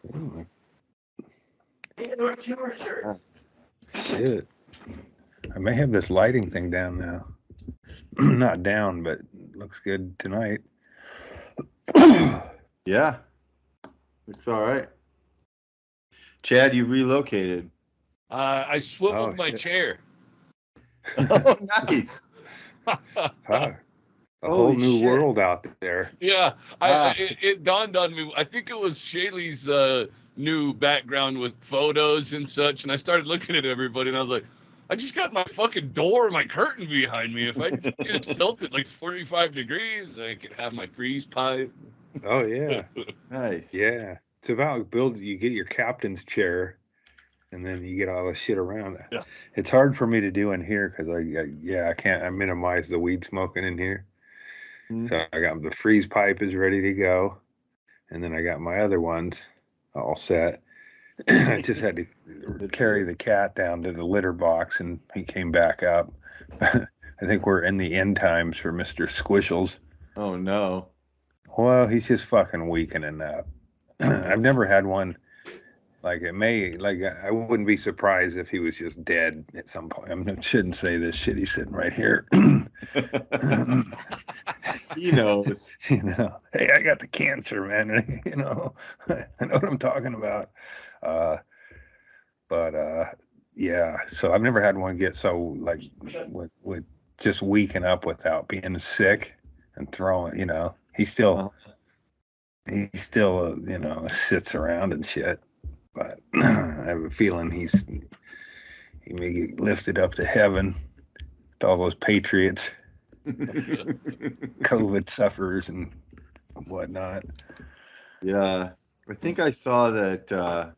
Ooh. Shit. I may have this lighting thing down now. Not down, but looks good tonight. Yeah. It's all right. Chad, you've relocated. I swiveled my shit. chair. Oh, nice. A Holy whole new shit. world out there. Yeah, it dawned on me. I think it was Chaille's new background with photos and such, and I started looking at everybody, and I was like, I just got my fucking door and my curtain behind me. If I just tilt it like 45 degrees, I could have my freeze pipe. Oh, yeah. Nice. Yeah. It's about you get your captain's chair, and then you get all the shit around it. Yeah. It's hard for me to do in here because I can't. I minimize the weed smoking in here. Mm. So I got the freeze pipe is ready to go, and then I got my other ones all set. I just had to carry the cat down to the litter box, and he came back up. I think we're in the end times for Mr. Squishles. Oh, no. Well, he's just fucking weakening up. I've never had one. Like I wouldn't be surprised if he was just dead at some point. I shouldn't say this shit. He's sitting right here. He knows. Hey, I got the cancer, man. I know what I'm talking about. Yeah. So I've never had one get so like with just weaken up without being sick and throwing. He still sits around and shit. But I have a feeling he may get lifted up to heaven with all those patriots, COVID sufferers and whatnot. Yeah. I think I saw that.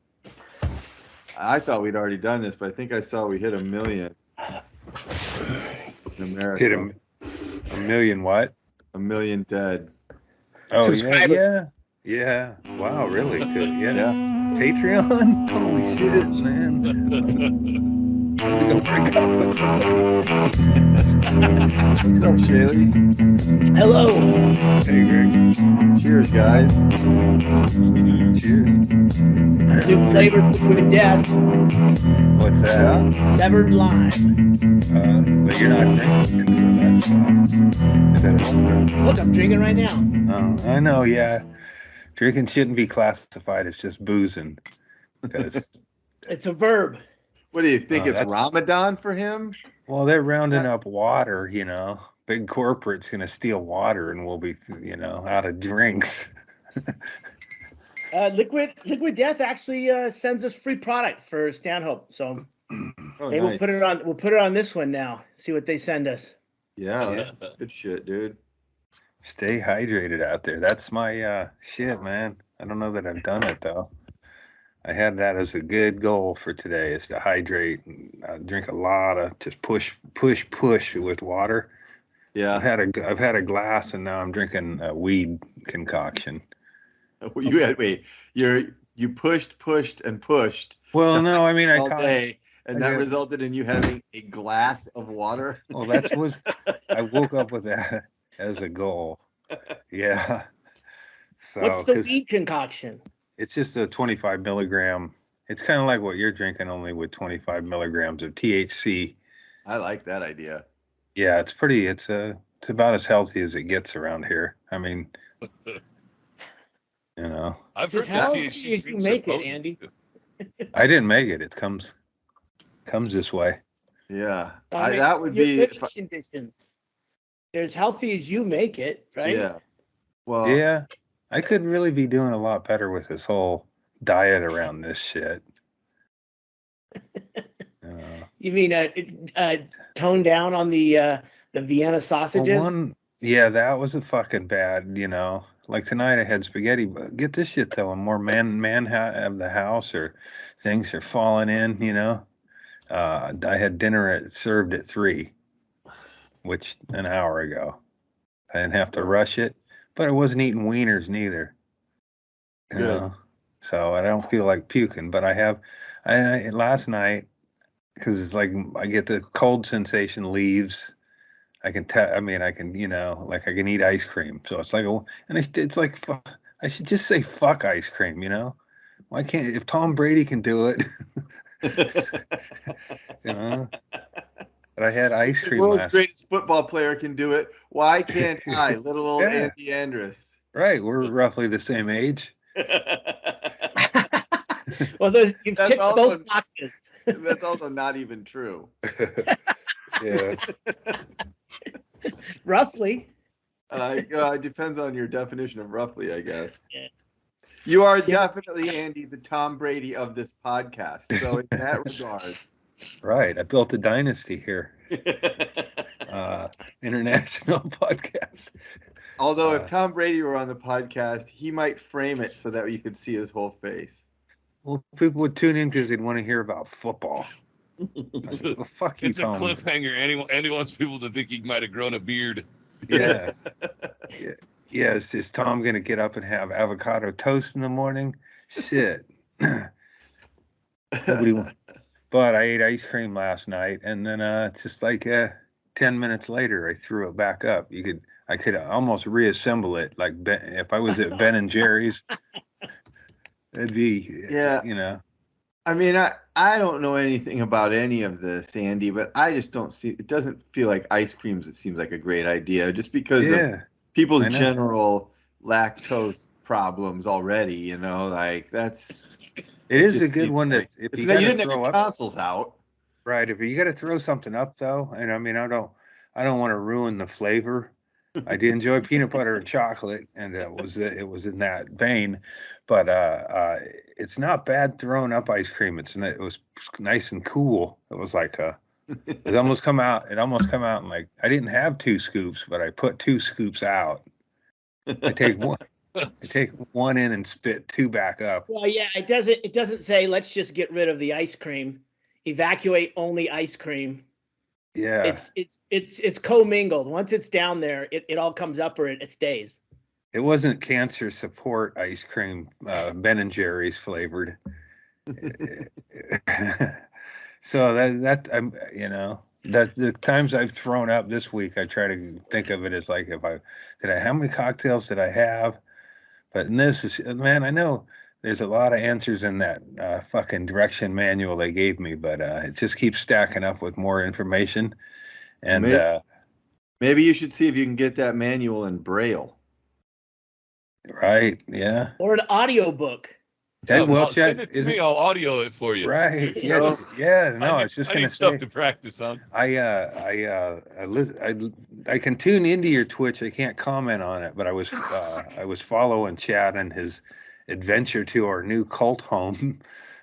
I thought we'd already done this, but I think I saw we hit 1 million in America. Hit a million what? 1 million dead. Oh, yeah. Wow, really? Yeah. Patreon? Holy shit, man. We go break up with somebody. What's up, Chaille? Hello. Hey, Greg. Cheers, guys. Cheers. New flavor with death. What's that? Severed lime. But you're not drinking, so that's is that Look, I'm drinking right now. Oh, I know, yeah. Drinking shouldn't be classified as just boozing. Because it's a verb. What do you think? It's Ramadan for him? Well, they're rounding up water, Big corporate's going to steal water and we'll be, out of drinks. Liquid Death actually sends us free product for Stanhope. So nice. We'll put it on this one now. See what they send us. Yeah, that's good shit, dude. Stay hydrated out there. That's my shit, man. I don't know that I've done it though. I had that as a good goal for today, is to hydrate and drink a lot of just push with water. Yeah, I've had a glass and now I'm drinking a weed concoction. You pushed and pushed. Well, no, I mean all day, and that resulted in you having a glass of water. Well, I woke up with that as a goal. Yeah. So what's the weed concoction? It's just a 25 milligram. It's kind of like what you're drinking, only with 25 milligrams of THC. I like that idea. Yeah, it's pretty. It's about as healthy as it gets around here. I mean, I've heard how did you make it, Andy? I didn't make it. It comes this way. Yeah, that would be conditions. They're as healthy as you make it, right? Yeah. Well. Yeah, I could really be doing a lot better with this whole diet around this shit. You mean tone down on the Vienna sausages? That was a fucking bad, Like tonight I had spaghetti, but get this shit though, more man of the house or things are falling in, I had dinner served at 3, which an hour ago. I didn't have to rush it, but I wasn't eating wieners neither. So I don't feel like puking, but I last night, because it's like I get the cold sensation leaves. I can tell. I mean, I can, like I can eat ice cream. So it's like, and it's like, I should just say fuck ice cream, Well, Why can't if Tom Brady can do it? You know. But I had ice The cream world's last. greatest football player can do it. Why can't I, little old Yeah. Andy Andrist? Right, we're roughly the same age. Well, you've That's ticked also- both boxes. That's also not even true. Yeah. Roughly. It depends on your definition of roughly, I guess. Yeah. You are definitely, Andy, the Tom Brady of this podcast. So in that regard. Right. I built a dynasty here. International podcast. Although if Tom Brady were on the podcast, he might frame it so that you could see his whole face. Well, people would tune in because they'd want to hear about football. Like, well, fuck you, It's a Tom. cliffhanger. Andy wants people to think he might have grown a beard. Yeah. Yeah. Is Tom going to get up and have avocado toast in the morning? Shit. Nobody. But I ate ice cream last night, and then it's just like 10 minutes later, I threw it back up. I could almost reassemble it, like if I was at Ben and Jerry's, it'd be, Yeah. you know. I mean, I don't know anything about any of this, Andy, but I just don't see, it doesn't feel like ice creams, it seems like a great idea just because of people's I know. general lactose problems already, you know, like that's. It is a just good seems one like- if it's you not, you got to didn't have throw your up. tonsils out. Right. If you got to throw something up though, and I mean, I don't want to ruin the flavor. I do enjoy peanut butter and chocolate, and it was in that vein, but it's not bad throwing up ice cream. It was nice and cool. It was like it almost come out and like I didn't have 2 scoops, but I put 2 scoops out. I take one in and spit 2 back up. Well, yeah, it doesn't say let's just get rid of the ice cream, evacuate only ice cream. Yeah. It's commingled. Once it's down there, it all comes up or it stays. It wasn't cancer support ice cream, Ben and Jerry's flavored. So that I'm, you know, that the times I've thrown up this week, I try to think of it as like how many cocktails did I have? But in this is, man, I know there's a lot of answers in that fucking direction manual they gave me, but it just keeps stacking up with more information. And maybe you should see if you can get that manual in Braille. Right, yeah. Or an audiobook. Send it to me. I'll audio it for you. Right. Yeah. No, I was just gonna say stuff to practice on. I can tune into your Twitch. I can't comment on it, but I was following Chad and his adventure to our new cult home.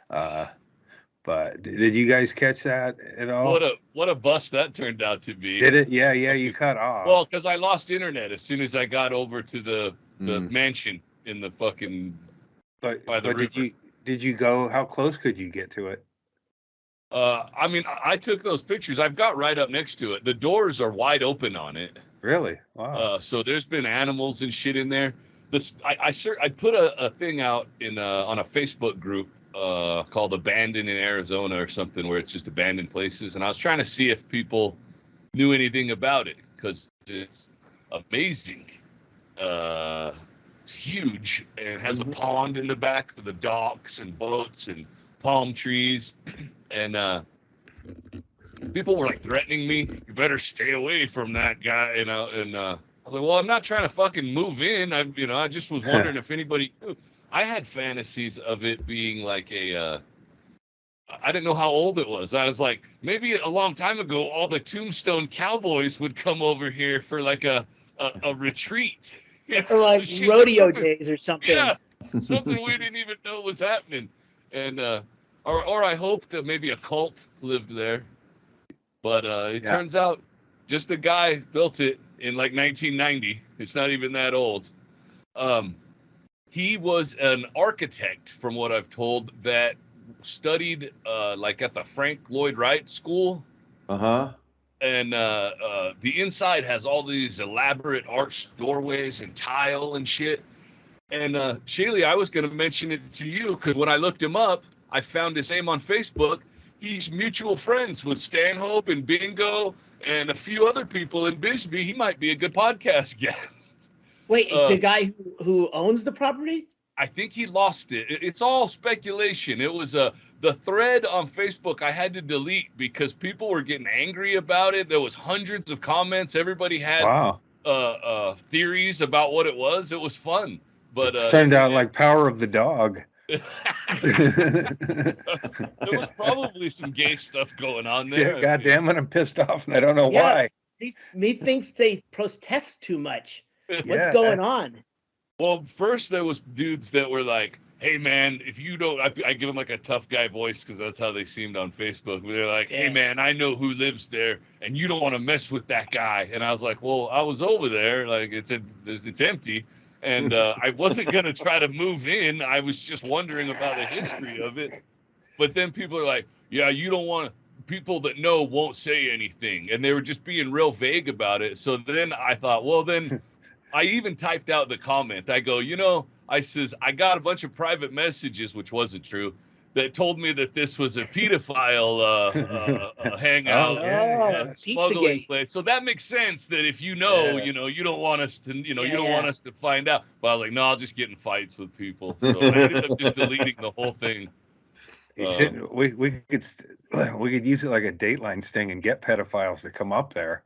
But did you guys catch that at all? What a bust that turned out to be. Did it? Yeah. You cut off. Well, because I lost internet as soon as I got over to the mansion in the fucking. But river. did you go? How close could you get to it? I mean, I took those pictures. I've got right up next to it. The doors are wide open on it. Really? Wow. So there's been animals and shit in there. I put a thing out on a Facebook group called Abandoned in Arizona or something, where it's just abandoned places, and I was trying to see if people knew anything about it because it's amazing. It's huge and it has a pond in the back for the docks and boats and palm trees, and people were like threatening me, you better stay away from that guy, you know, and I was like, well, I'm not trying to fucking move in. I just was wondering if anybody knew. I had fantasies of it being like I didn't know how old it was. I was like, maybe a long time ago, all the Tombstone Cowboys would come over here for like a retreat. Or like rodeo days or something. Yeah, something we didn't even know was happening. And or I hoped maybe a cult lived there. But it turns out just a guy built it in like 1990. It's not even that old. He was an architect, from what I've told, that studied like at the Frank Lloyd Wright School. Uh-huh. And the inside has all these elaborate arched doorways and tile and shit. And Chaille, I was going to mention it to you because when I looked him up, I found his name on Facebook. He's mutual friends with Stanhope and Bingo and a few other people in Bisbee. He might be a good podcast guest. Wait, the guy who owns the property? I think he lost it. It's all speculation. It was the thread on Facebook I had to delete because people were getting angry about it. There was hundreds of comments. Everybody had theories about what it was. It was fun, but it turned out like Power of the Dog. There was probably some gay stuff going on there. Yeah, God damn it, I'm pissed off and I don't know why. Methinks they protest too much. What's going on? Well, first there was dudes that were like, "Hey man, if you don't," I give them like a tough guy voice because that's how they seemed on Facebook. They're like, "Hey man, I know who lives there, and you don't want to mess with that guy." And I was like, "Well, I was over there. Like it's empty." And I wasn't going to try to move in. I was just wondering about the history of it. But then people are like, yeah, you don't want to, people that know won't say anything. And they were just being real vague about it. So then I thought, well, then I even typed out the comment. I go, I says, I got a bunch of private messages, which wasn't true, that told me that this was a pedophile hangout, smuggling place. So that makes sense that if you know, you don't want us to, you don't want us to find out. But I was like, no, I'll just get in fights with people. So I ended up just deleting the whole thing. We could use it like a Dateline sting and get pedophiles to come up there.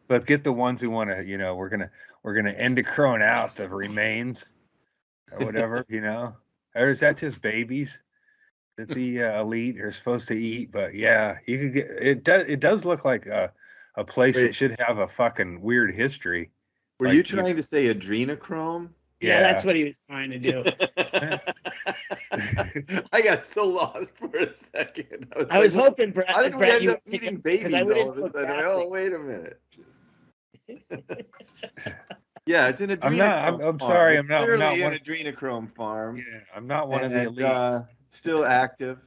But get the ones who want to, we're gonna endochrone out the remains or whatever, or is that just babies that the elite are supposed to eat? But yeah, you could get it does look like a place that should have a fucking weird history. Were you trying to say adrenochrome? Yeah, that's what he was trying to do. I got so lost for a second. I was hoping, Brett. How did we end up eating babies all of a sudden? Oh, wait a minute. Yeah, it's an adrenochrome. I'm sorry. I'm not clearly an adrenochrome farm. Yeah, I'm not one of the elites. Still active.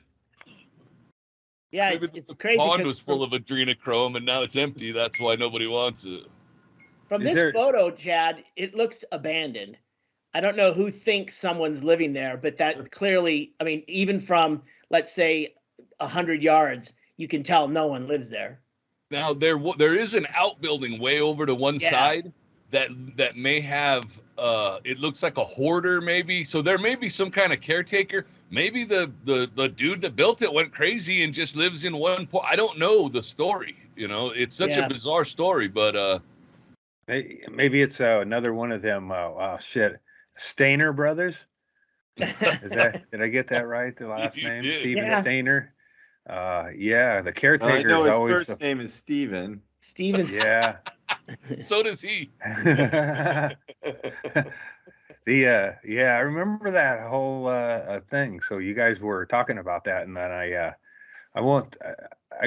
Yeah, it's crazy. The pond was full of adrenochrome, and now it's empty. That's why nobody wants it. From this photo, Chad, it looks abandoned. I don't know who thinks someone's living there, but that clearly, I mean, even from, let's say, 100 yards, you can tell no one lives there. Now, there is an outbuilding way over to one side that may have, it looks like a hoarder maybe. So there may be some kind of caretaker. Maybe the dude that built it went crazy and just lives in one point. I don't know the story. It's such a bizarre story, but maybe it's another one of them. Stainer brothers. Did I get that right? The last name, Steven Stainer. The caretaker. I know his first name is Steven. Steven. Yeah. So does he. I remember that whole thing. So you guys were talking about that, and then I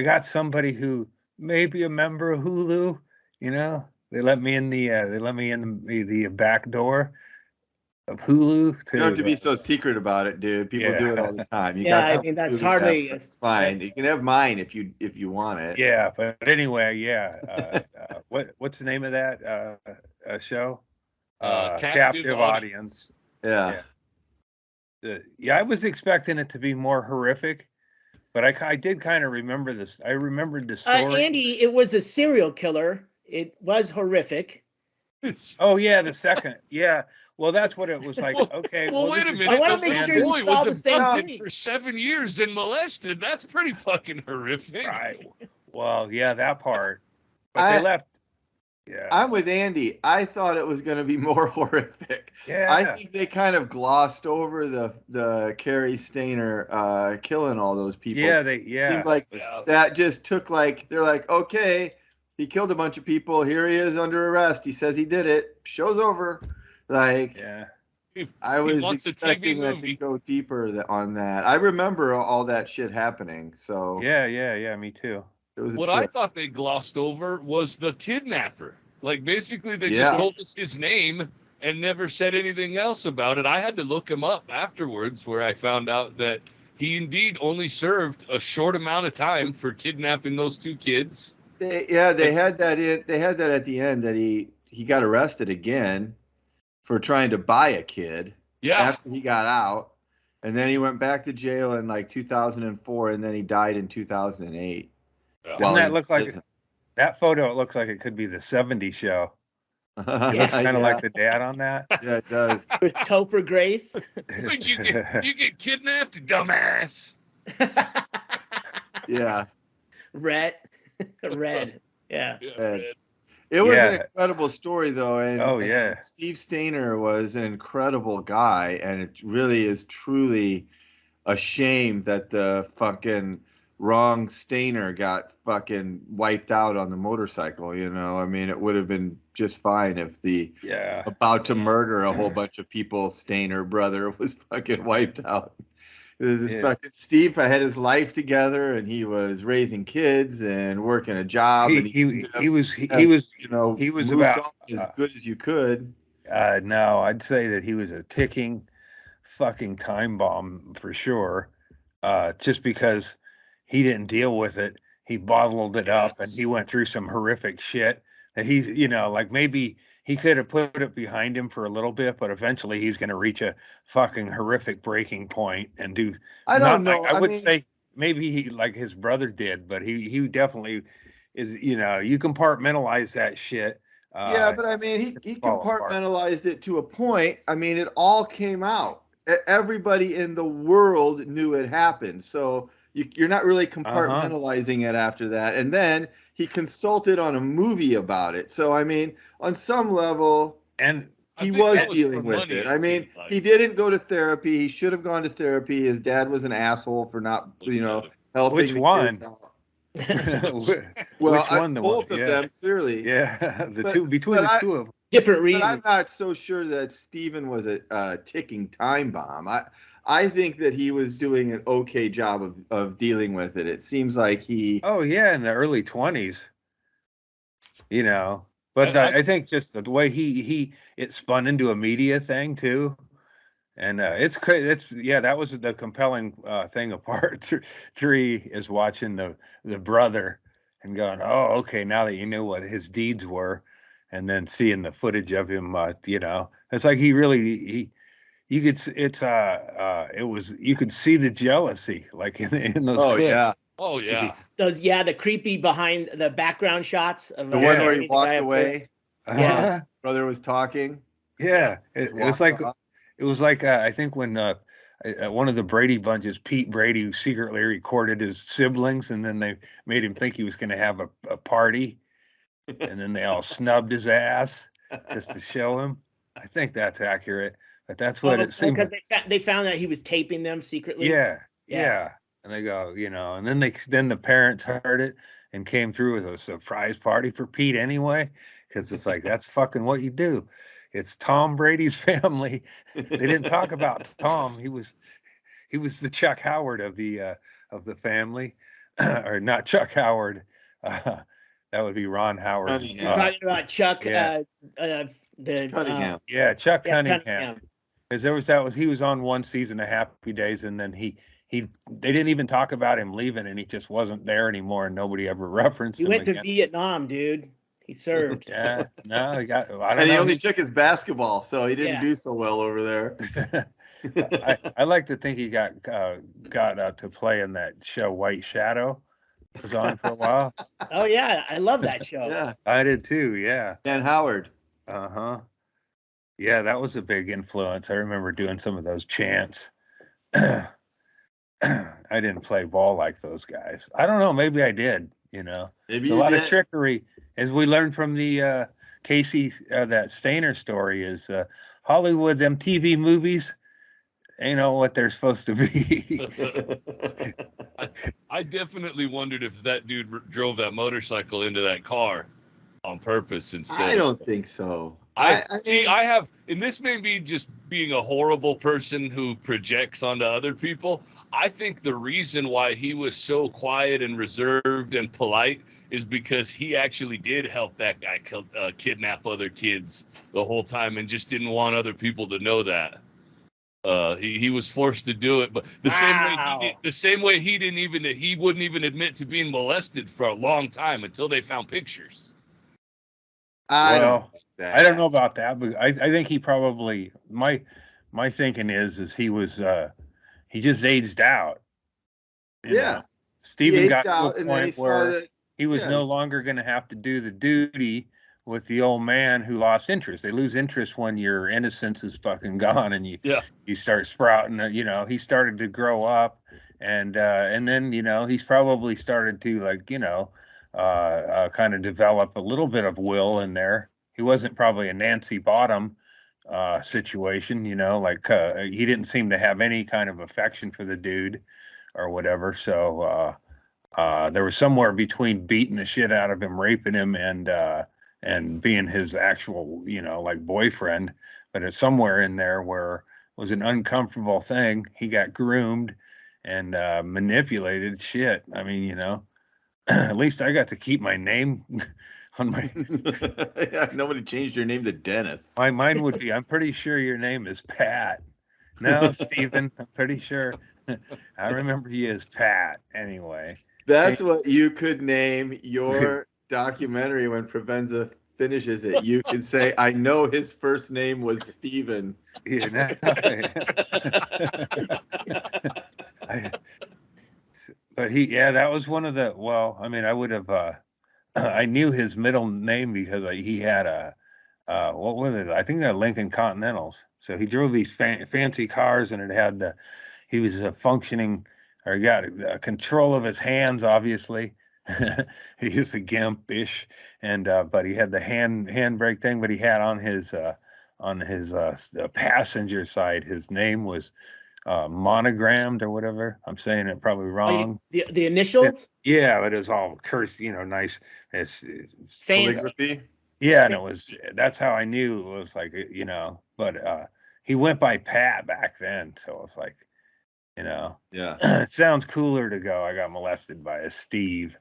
got somebody who may be a member of Hulu. They let me in the back door of Hulu. You don't have to be so secret about it, dude. People do it all the time. I mean, that's hardly. It's fine. You can have mine if you want it. Yeah, but anyway, what's the name of that show? Captive Audience. Yeah. I was expecting it to be more horrific, but I did kind of remember this. I remembered the story. Andy, it was a serial killer. It was horrific. Oh yeah, the second. Yeah. Well, that's what it was like. Okay. Well, wait a minute. I want to make sure you saw the same thing. For 7 years and molested. That's pretty fucking horrific. Right. Well, yeah, that part. But they left. Yeah. I'm with Andy. I thought it was going to be more horrific. Yeah. I think they kind of glossed over the Carrie Stainer killing all those people. Yeah. Seemed like that just took they're like, okay, he killed a bunch of people. Here he is under arrest. He says he did it. Show's over. I was expecting that to go deeper on that. I remember all that shit happening. So yeah, me too. What I thought they glossed over was the kidnapper. Like basically they just told us his name and never said anything else about it. I had to look him up afterwards, where I found out that he indeed only served a short amount of time for kidnapping those two kids. They had that at the end, that he got arrested again for trying to buy a kid after he got out, and then he went back to jail in 2004, and then he died in 2008. Doesn't that look like that photo? It looks like it could be the '70s show. He looks kind of like the dad on that. Yeah, it does. With Topher Grace. Wait, you get kidnapped, dumbass. Yeah. Red. Yeah. Red. It was an incredible story, though, and yeah, Steve Stainer was an incredible guy, and it really is truly a shame that the fucking wrong Stainer got fucking wiped out on the motorcycle. You know, I mean, it would have been just fine if the about to murder a whole bunch of people Stainer brother was fucking wiped out. Fucking Steve had his life together, and he was raising kids and working a job. And he was you know, he was moved about on as good as you could. No, I'd say that he was a ticking fucking time bomb for sure. Just because he didn't deal with it, he bottled it up, and he went through some horrific shit. And he's, you know, like maybe he could have put it behind him for a little bit, but eventually he's going to reach a fucking horrific breaking point and do. I don't know. I wouldn't say maybe he like his brother did, but he definitely is. You know, you compartmentalize that shit. Yeah, but I mean, he compartmentalized it to a point. I mean, it all came out. Everybody in the world knew it happened. So you're not really compartmentalizing it after that. And then he consulted on a movie about it. So, I mean, on some level, and he was dealing with it. I mean, he didn't go to therapy. He should have gone to therapy. His dad was an asshole for not, you know, helping Which the one? kids out. Well, which one? Both of them, clearly. Yeah, two of them. Different reasons. But I'm not so sure that Steven was a ticking time bomb. I think that he was doing an okay job of dealing with it. It seems like he. Oh yeah, in the early 20s. You know, but I think just the way it spun into a media thing too. And it's that was the compelling thing of part three is watching the brother and going, oh, okay, now that you knew what his deeds were, and then seeing the footage of him, you know, it's like you could see the jealousy like in those clips. Yeah. Oh yeah. The creepy behind the background shots of the one where he walked away. Yeah, brother was talking. Yeah, it was like off. It was like I think when one of the Brady bunches, Pete Brady, secretly recorded his siblings, and then they made him think he was going to have a party, and then they all snubbed his ass just to show him. I think that's accurate, but that's what it seemed. Because they found that he was taping them secretly. Yeah. And they go, you know, and then the parents heard it and came through with a surprise party for Pete anyway, because it's like that's fucking what you do. It's Tom Brady's family. They didn't talk about Tom. He was the Chuck Howard of the family, or not Chuck Howard. That would be Ron Howard. You're talking about Chuck. Cunningham. Chuck Cunningham. Because he was on one season of Happy Days, and then they didn't even talk about him leaving, and he just wasn't there anymore, and nobody ever referenced him. He went to Vietnam, dude. He served. Yeah, no, he got. He only took his basketball, so he didn't do so well over there. I like to think he got to play in that show White Shadow. It was on for a while. Oh yeah, I love that show. Yeah, I did too. Yeah, Dan Howard. Yeah, that was a big influence. I remember doing some of those chants. I didn't play ball like those guys. I don't know. Maybe I did. You know, maybe it's a lot of trickery, as we learned from the Casey that Stainer story. Is Hollywood, them TV movies ain't know what they're supposed to be. I definitely wondered if that dude drove that motorcycle into that car on purpose instead. I don't think so. I have, and this may be just being a horrible person who projects onto other people. I think the reason why he was so quiet and reserved and polite is because he actually did help that guy kidnap other kids the whole time and just didn't want other people to know that. He was forced to do it, but the same way he wouldn't even admit to being molested for a long time until they found pictures. I don't know about that, but I think he probably my thinking is he was he just aged out. Yeah, Steven got to a point where he was no longer going to have to do the duty with the old man who lost interest. They lose interest when your innocence is fucking gone and you start sprouting. He started to grow up, and then he's probably started to kind of develop a little bit of will in there. He wasn't probably a Nancy Bottom situation, he didn't seem to have any kind of affection for the dude or whatever. So there was somewhere between beating the shit out of him, raping him, and being his actual, boyfriend. But it's somewhere in there where it was an uncomfortable thing. He got groomed and manipulated. Shit. I mean, at least I got to keep my name on my. Yeah, nobody changed your name to Dennis. Mine would be. I'm pretty sure your name is Pat. No, Stephen. I'm pretty sure. I remember you as Pat. Anyway. That's what you could name your documentary when Provenza finishes it. You can say, I know his first name was Stephen. But that was one of the, I would have, I knew his middle name because he had what was it? I think they're Lincoln Continentals. So he drove these fancy cars, and it had he was functioning, or got control of his hands, obviously. He was a gimp-ish, and but he had the handbrake thing. But he had on his passenger side, his name was monogrammed or whatever. I'm saying it probably wrong. The initials? Yeah, but it was all cursed, nice. It's calligraphy. Yeah, and that's how I knew it was like, but he went by Pat back then, so it was like, yeah, it sounds cooler to go, I got molested by a Steve.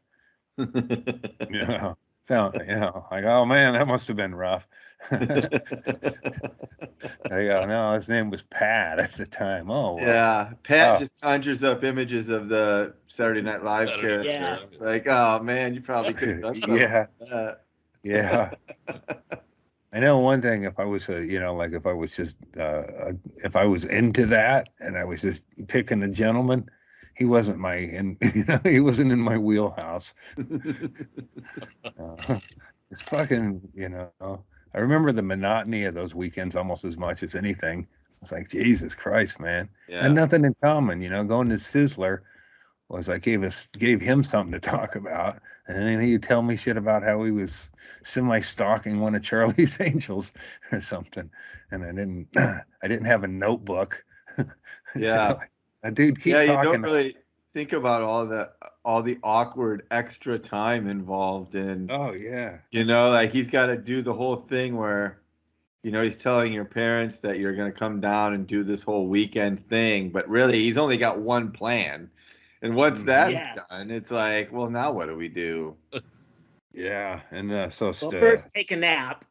Like, oh man, that must have been rough. No, his name was Pat at the time. Oh, well. Yeah, Pat just conjures up images of the Saturday Night Live character. Yeah. It's like, oh man, you probably could have done something like that. Yeah. I know one thing, if I was if I was just if I was into that and I was just picking a gentleman, he wasn't he wasn't in my wheelhouse. It's fucking, I remember the monotony of those weekends almost as much as anything. It's like, Jesus Christ, man. Yeah. And nothing in common, going to Sizzler was I gave him something to talk about. And then he'd tell me shit about how he was semi-stalking one of Charlie's Angels or something. And I didn't have a notebook. Yeah. That dude keep talking. You don't really think about all the awkward extra time involved in. Oh yeah. Like he's got to do the whole thing where, he's telling your parents that you're going to come down and do this whole weekend thing, but really he's only got one plan. And once that's done, it's like, well, now what do we do? Yeah, and first take a nap.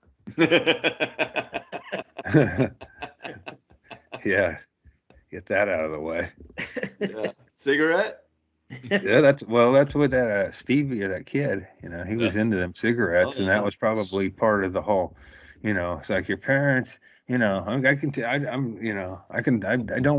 Yeah, get that out of the way. Yeah. Cigarette? Yeah, that's what that Stevie or that kid, he was into them cigarettes, and that was probably part of the whole, it's like your parents, I don't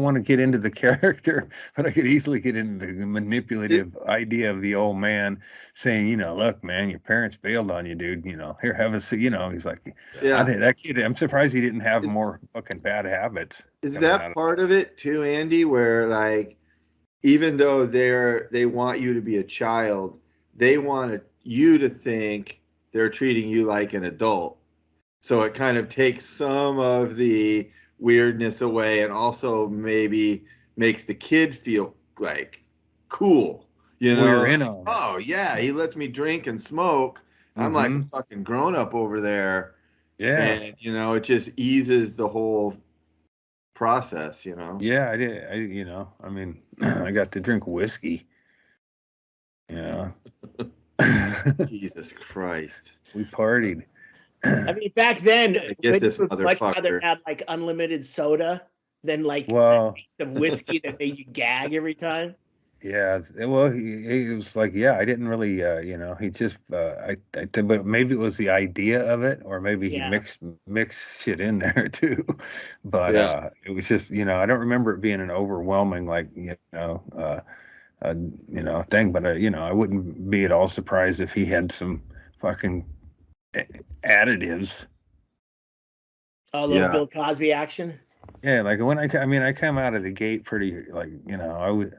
want to get into the character, but I could easily get into the manipulative idea of the old man saying, look, man, your parents bailed on you, dude. Here, have a he's like, that kid. I'm surprised he didn't have more fucking bad habits. Is that part of it too, Andy? Where like, even though they want you to be a child, they want you to think they're treating you like an adult. So it kind of takes some of the weirdness away, and also maybe makes the kid feel like cool. We're in on it. Oh yeah, he lets me drink and smoke. I'm like a fucking grown up over there. Yeah. And it just eases the whole process, Yeah, I did. I mean, I got to drink whiskey. Jesus Christ. We partied. I mean, back then, this would much rather have like unlimited soda than like a taste of whiskey that made you gag every time. Yeah, well, he was like, I didn't really, he just, but maybe it was the idea of it, or maybe he mixed shit in there too. But it was just, I don't remember it being an overwhelming, like, thing. But I wouldn't be at all surprised if he had some fucking additives. A little Bill Cosby action. Yeah, like when I come out of the gate pretty, like, you know,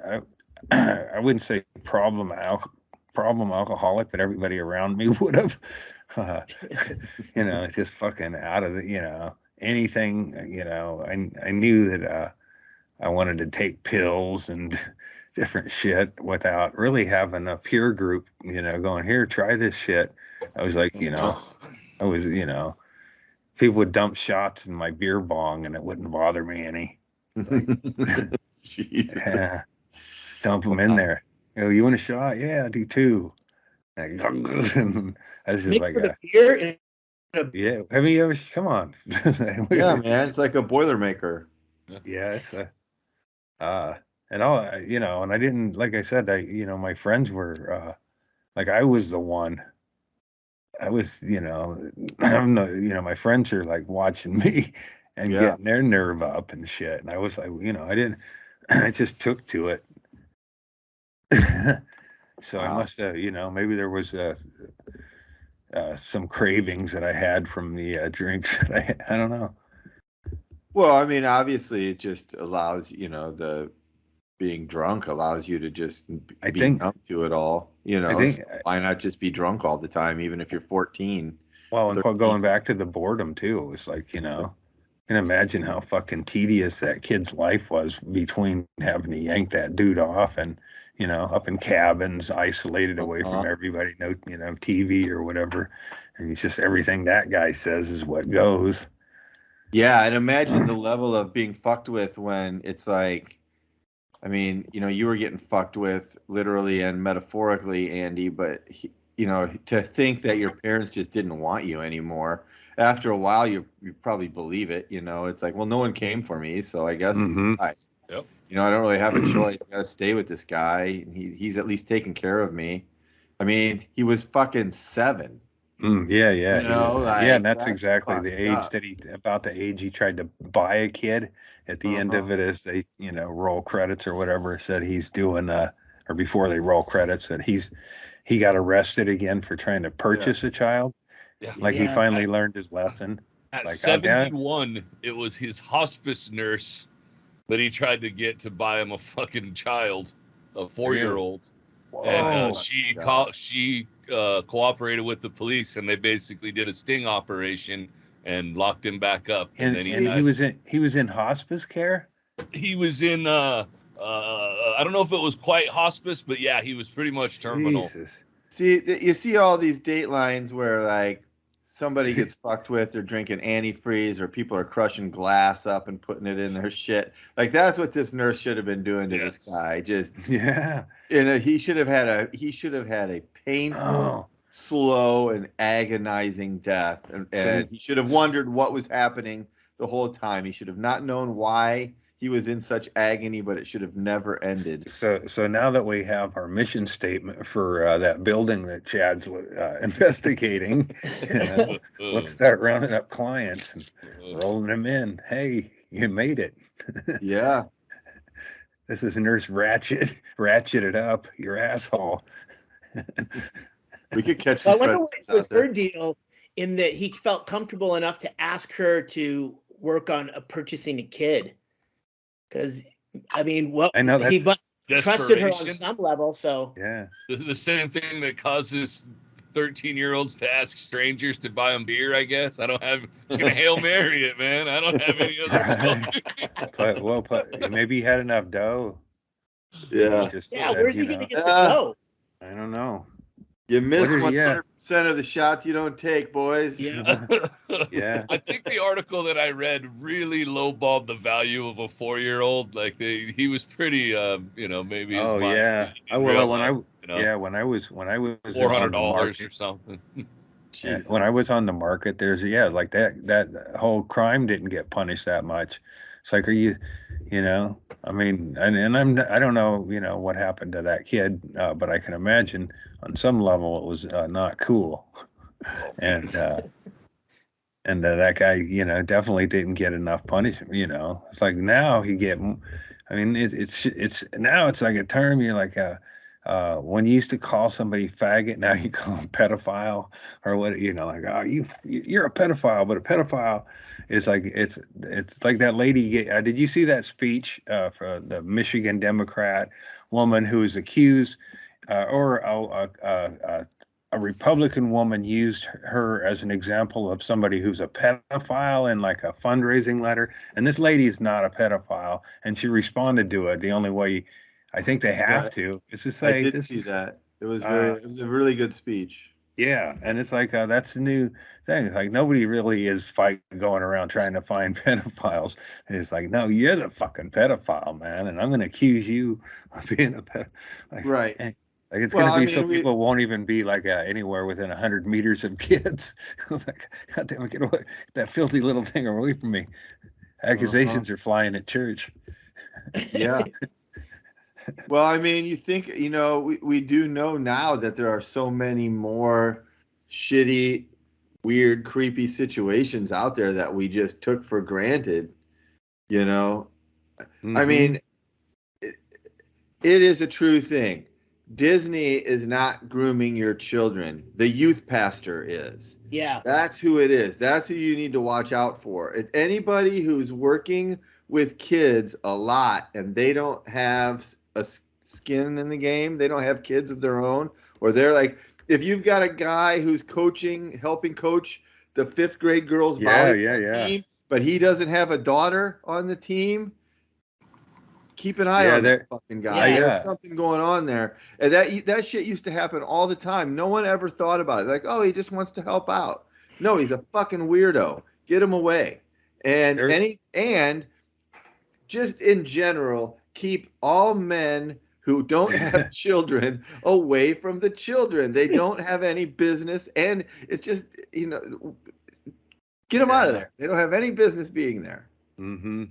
I wouldn't say problem alcoholic, but everybody around me would have, you know, just fucking out of the, you know, anything, you know, I knew that I wanted to take pills and different shit without really having a peer group, you know, going, here, try this shit. I was like, you know, you know, people would dump shots in my beer bong and it wouldn't bother me any. Like, yeah, just dump them in there. You know, you want a shot? Yeah, I do too. Like, I was just Mixed like, with a beer. yeah. Have you ever? Come on. Yeah, man, it's like a Boilermaker. Yeah, it's a. And all, you know, and I didn't, like I said, you know, my friends were, like, I was the one. I was, you know, I'm not, you know, my friends are like watching me and getting their nerve up and shit. And I was like, you know, I didn't, I just took to it. So I must have, you know, maybe there was some cravings that I had from the drinks. I don't know. Well, I mean, obviously, it just allows, you know, the being drunk allows you to just be numb to it all. You know, so why not just be drunk all the time, even if you're 14? Well, and going back to the boredom too, it was like, you know, can imagine how fucking tedious that kid's life was between having to yank that dude off and, you know, up in cabins, isolated away from everybody, no, you know, TV or whatever. And it's just everything that guy says is what goes. Yeah, and imagine the level of being fucked with when it's like, I mean, you know, you were getting fucked with literally and metaphorically, Andy, but, you know, to think that your parents just didn't want you anymore. After a while, you probably believe it. You know, it's like, well, no one came for me, so I guess he's right. Yep. You know, I don't really have a choice. I got to stay with this guy. He's at least taking care of me. I mean, he was fucking 7. Yeah. You know, like, yeah, and that's exactly the age up. that about the age he tried to buy a kid. At the end of it, as they, you know, roll credits or whatever, said he's doing, or before they roll credits, that he got arrested again for trying to purchase a child. Yeah. Like he finally learned his lesson. At like 71, it was his hospice nurse that he tried to get to buy him a fucking child, a 4-year-old. And she cooperated with the police, and they basically did a sting operation and locked him back up. And then he was in hospice care. He was in I don't know if it was quite hospice, but yeah, he was pretty much terminal. Jesus. See, you see all these datelines where like somebody gets fucked with, they're drinking antifreeze, or people are crushing glass up and putting it in their shit. Like that's what this nurse should have been doing to this guy. Just he should have had a painful, slow, and agonizing death, and he should have wondered what was happening the whole time. He should have not known why he was in such agony, but it should have never ended. So now that we have our mission statement for that building that Chad's investigating, you know, let's start rounding up clients and rolling them in. Hey, you made it. Yeah. This is Nurse Ratchet. Ratchet it up, your asshole. We could catch. Well, I wonder what was her deal in that he felt comfortable enough to ask her to work on purchasing a kid. Because, I mean, he must trusted her on some level. So yeah, the same thing that causes 13-year-olds to ask strangers to buy them beer. I guess I don't have. Just gonna Hail Mary it, man. I don't have any other. Maybe he had enough dough. Yeah. Where's he gonna get the dough? I don't know. You miss 100% of the shots you don't take, boys. Yeah. Yeah. I think the article that I read really lowballed the value of a 4-year-old. Like he was pretty, you know, maybe his mind. Yeah. When I was $400 or something. Yeah, when I was on the market, there's like that whole crime didn't get punished that much. It's like, are you know, I mean, and I don't know, you know, what happened to that kid, but I can imagine on some level it was not cool, and that guy, you know, definitely didn't get enough punishment. You know, it's like now he get, I mean, it's now it's like a term. You're like, when you used to call somebody faggot, now you call them pedophile or what, like, oh, you're a pedophile, but a pedophile is like, it's like that lady. Did you see that speech for the Michigan Democrat woman who was accused, or a Republican woman used her as an example of somebody who's a pedophile in like a fundraising letter, and this lady is not a pedophile, and she responded to it the only way. I think they have to. It's to say I did see that. It was it was a really good speech. Yeah, and it's like that's the new thing. It's like nobody really is going around trying to find pedophiles. And it's like, no, you're the fucking pedophile, man, and I'm going to accuse you of being a pedophile. Right. Like it's going to be so people won't even be like anywhere within 100 meters of kids. I was like, God damn it, get away, that filthy little thing away from me. Accusations are flying at church. Yeah. Well, I mean, you think, we do know now that there are so many more shitty, weird, creepy situations out there that we just took for granted, I mean, it is a true thing. Disney is not grooming your children. The youth pastor is. Yeah. That's who it is. That's who you need to watch out for. Anybody who's working with kids a lot and they don't have a skin in the game, they don't have kids of their own, or they're like, if you've got a guy who's helping coach the 5th grade girls volleyball team, but he doesn't have a daughter on the team, keep an eye on that fucking guy. Yeah. There's something going on there. And that shit used to happen all the time. No one ever thought about it. Like, oh, he just wants to help out. No, he's a fucking weirdo. Get him away. And just in general, keep all men who don't have children away from the children. They don't have any business, and it's just, get them out of there. They don't have any business being there. Mm-hmm.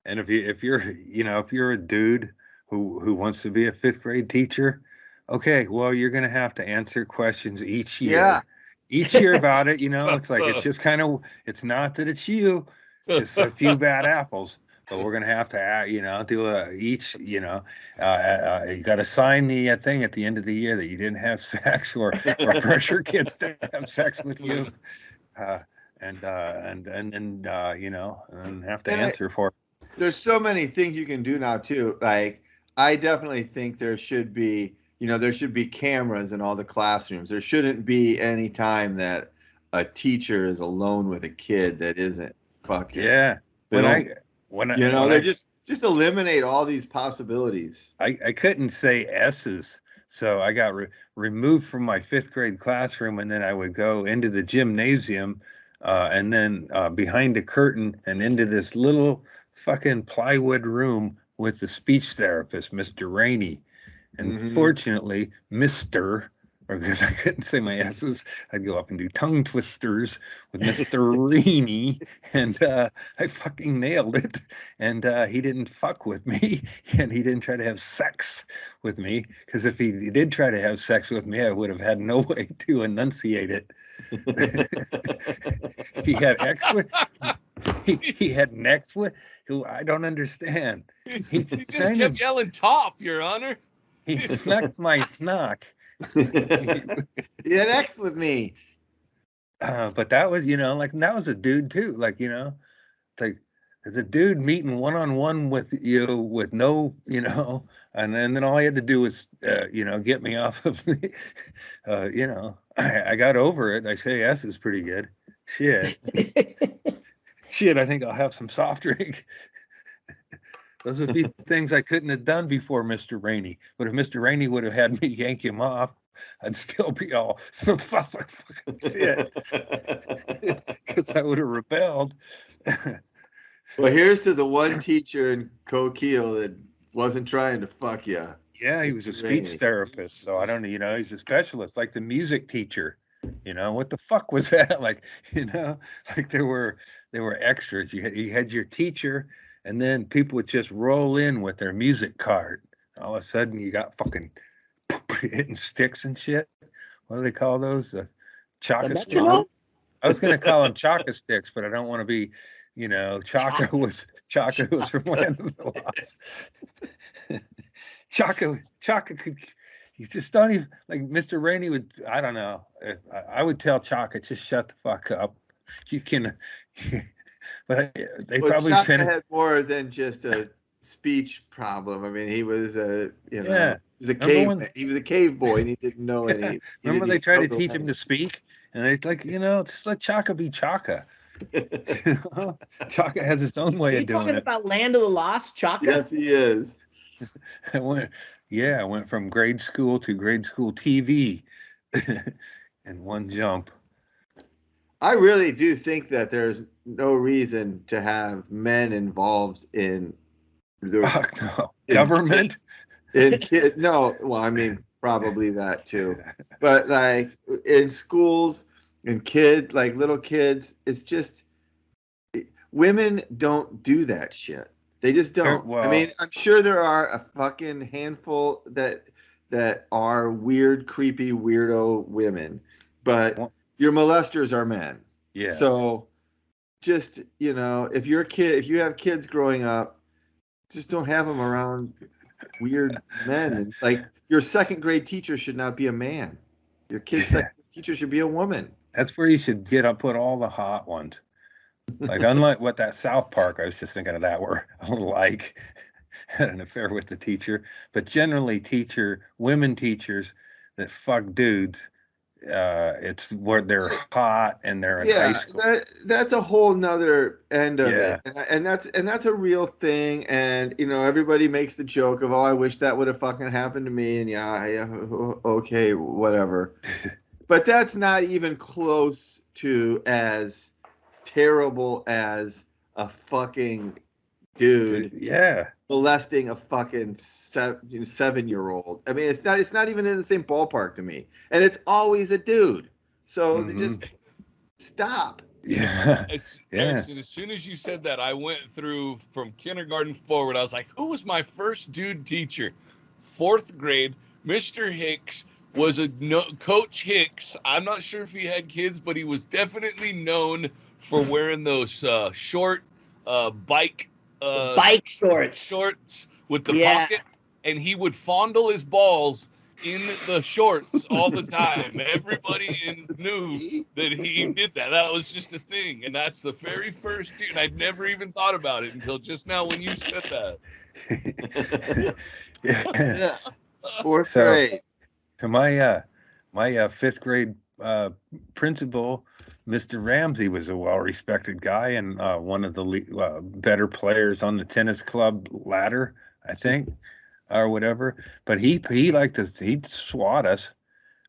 And if you're a dude who wants to be a 5th grade teacher, okay, well, you're going to have to answer questions each year. Yeah. Each year about it, it's like, it's just kind of, it's not that it's you, it's just a few bad apples. But we're going to have to, do each, you got to sign the thing at the end of the year that you didn't have sex or pressure kids to have sex with you. And then have to answer for it. There's so many things you can do now too. Like, I definitely think there should be cameras in all the classrooms. There shouldn't be any time that a teacher is alone with a kid that isn't fucking. Yeah. They're just eliminate all these possibilities. I couldn't say S's, so I got removed from my 5th grade classroom, and then I would go into the gymnasium, and then behind a curtain and into this little fucking plywood room with the speech therapist, Mr. Rainey. And fortunately, because I couldn't say my S's, I'd go up and do tongue twisters with Mr. Rainey, and I fucking nailed it. And he didn't fuck with me, and he didn't try to have sex with me, because if he did try to have sex with me, I would have had no way to enunciate it. He had he had necks with who I don't understand. He just kept yelling "top, Your Honor." He snuck my knock. He had X with me. But that was, that was a dude too. Like, it's like there's a dude meeting one-on-one with you with no, and then all he had to do was, get me off of the, I got over it. I say S is pretty good. Shit. Shit, I think I'll have some soft drink. Those would be things I couldn't have done before Mr. Rainey. But if Mr. Rainey would have had me yank him off, I'd still be all fucking shit. Because I would have rebelled. Well, here's to the one teacher in Coquille that wasn't trying to fuck you. Yeah, he was a speech therapist. So I don't know, he's a specialist, like the music teacher. What the fuck was that? Like, like there were extras. You had your teacher, and then people would just roll in with their music card. All of a sudden, you got fucking hitting sticks and shit. What do they call those? Chaka sticks. I was going to call them chaka sticks, but I don't want to be, Chaka was from Land of the Lost. Chaka You just don't even like Mr. Rainey would. I don't know. I would tell Chaka, just shut the fuck up. You can, but they probably Chaka sent it. had more than just a speech problem. I mean, he was a he was a he was a cave boy, and he didn't know any. Remember they tried to teach him to speak, and they like just let Chaka be Chaka. Chaka has his own way of doing it. Are you talking about Land of the Lost, Chaka? Yes, he is. I went from grade school to grade school TV in one jump. I really do think that there's no reason to have men involved in the government. No, well, I mean, probably that too. But like in schools and little kids, it's just women don't do that shit. They just don't. Well, I mean, I'm sure there are a fucking handful that are weird, creepy, weirdo women, but your molesters are men. Yeah. So just, if you're a kid, if you have kids growing up, just don't have them around weird men. And like your second grade teacher should not be a man. Your kid's second grade teacher should be a woman. That's where you should put all the hot ones. Like, unlike what that South Park, I was just thinking of that, where had an affair with the teacher. But generally, women teachers that fuck dudes, it's where they're hot and they're in high school. That's a whole nother end of it, and that's a real thing. And everybody makes the joke of, oh, I wish that would have fucking happened to me, and okay, whatever. But that's not even close to as terrible as a fucking dude molesting a fucking 7-year-old. I mean, it's not even in the same ballpark to me, and it's always a dude. So they just stop. Erickson, as soon as you said that, I went through from kindergarten forward. I was like, who was my first dude teacher? 4th grade, Mr. Hicks was Coach Hicks. I'm not sure if he had kids, but he was definitely known for wearing those short bike shorts with the pocket, and he would fondle his balls in the shorts all the time. Everybody knew that he did that. That was just a thing, and that's the very first dude. I'd never even thought about it until just now when you said that. Yeah. 4th grade. To my 5th grade principal, Mr. Ramsey, was a well-respected guy and one of the better players on the tennis club ladder, I think, or whatever. But he liked us. He'd swat us,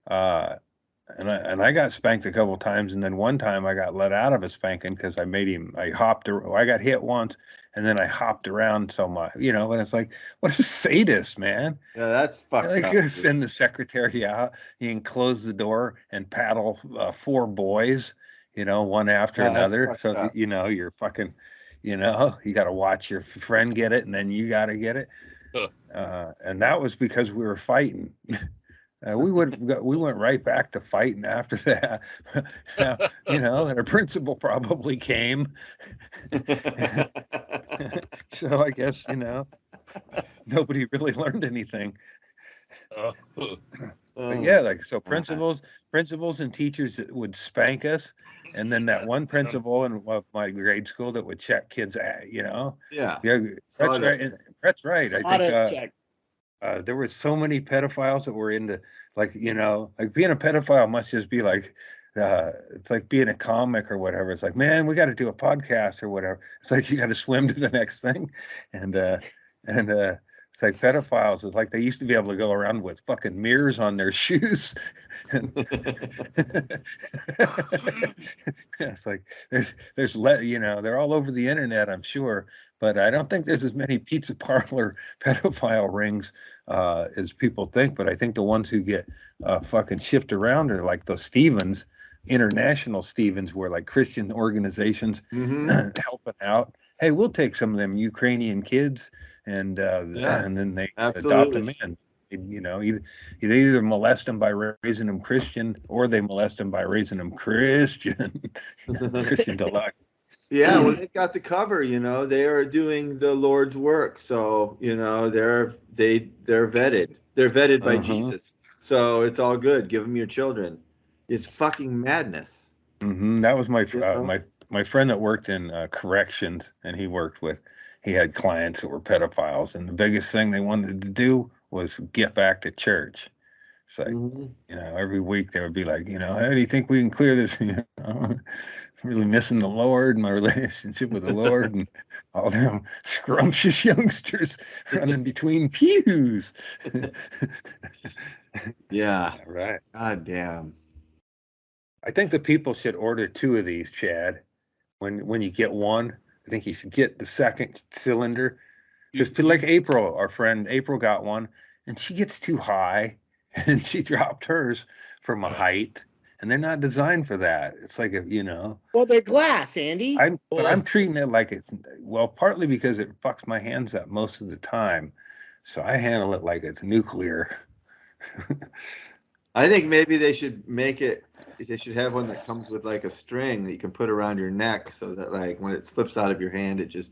and I got spanked a couple times. And then one time I got let out of a spanking because I got hit once, and then I hopped around so much, and it's like, what a sadist, man. Yeah, that's fucked up. Send the secretary out, you can close the door and paddle 4 boys, one after another. So, you're fucking, you got to watch your friend get it, and then you got to get it. And that was because we were fighting. We went right back to fighting after that. And a principal probably came. So I guess, nobody really learned anything. But so principals and teachers would spank us, and then that one principal in my grade school that would check kids, Brett's right. I think there were so many pedophiles that were into, like being a pedophile must just be like, it's like being a comic or whatever. It's like, man, we got to do a podcast or whatever. It's like you got to swim to the next thing, and it's like pedophiles. It's like they used to be able to go around with fucking mirrors on their shoes. It's like there's they're all over the internet, I'm sure, but I don't think there's as many pizza parlor pedophile rings as people think. But I think the ones who get fucking shipped around are like those Stevens, international Stevens, where like Christian organizations helping out. Hey, we'll take some of them Ukrainian kids, and then they adopt them in. Either molest them by raising them Christian, or they molest them by raising them Christian. Christian deluxe. Yeah, well, they got the cover. They are doing the Lord's work, so they're vetted. They're vetted by Jesus. So it's all good. Give them your children. It's fucking madness. That was my friend that worked in corrections, and he had clients that were pedophiles, and the biggest thing they wanted to do was get back to church. It's like, every week they would be like, how do you think we can clear this? Really missing the Lord, my relationship with the Lord, and all them scrumptious youngsters running between pews. Yeah. Right. God damn. I think the people should order 2 of these, Chad. When you get one, I think you should get the second cylinder. Because like April, our friend April got one, and she gets too high, and she dropped hers from a height, and they're not designed for that. It's like Well, they're glass, Andy. But I'm treating it like it's partly because it fucks my hands up most of the time, so I handle it like it's nuclear. I think maybe they should make it. They should have one that comes with like a string that you can put around your neck, so that like when it slips out of your hand, it just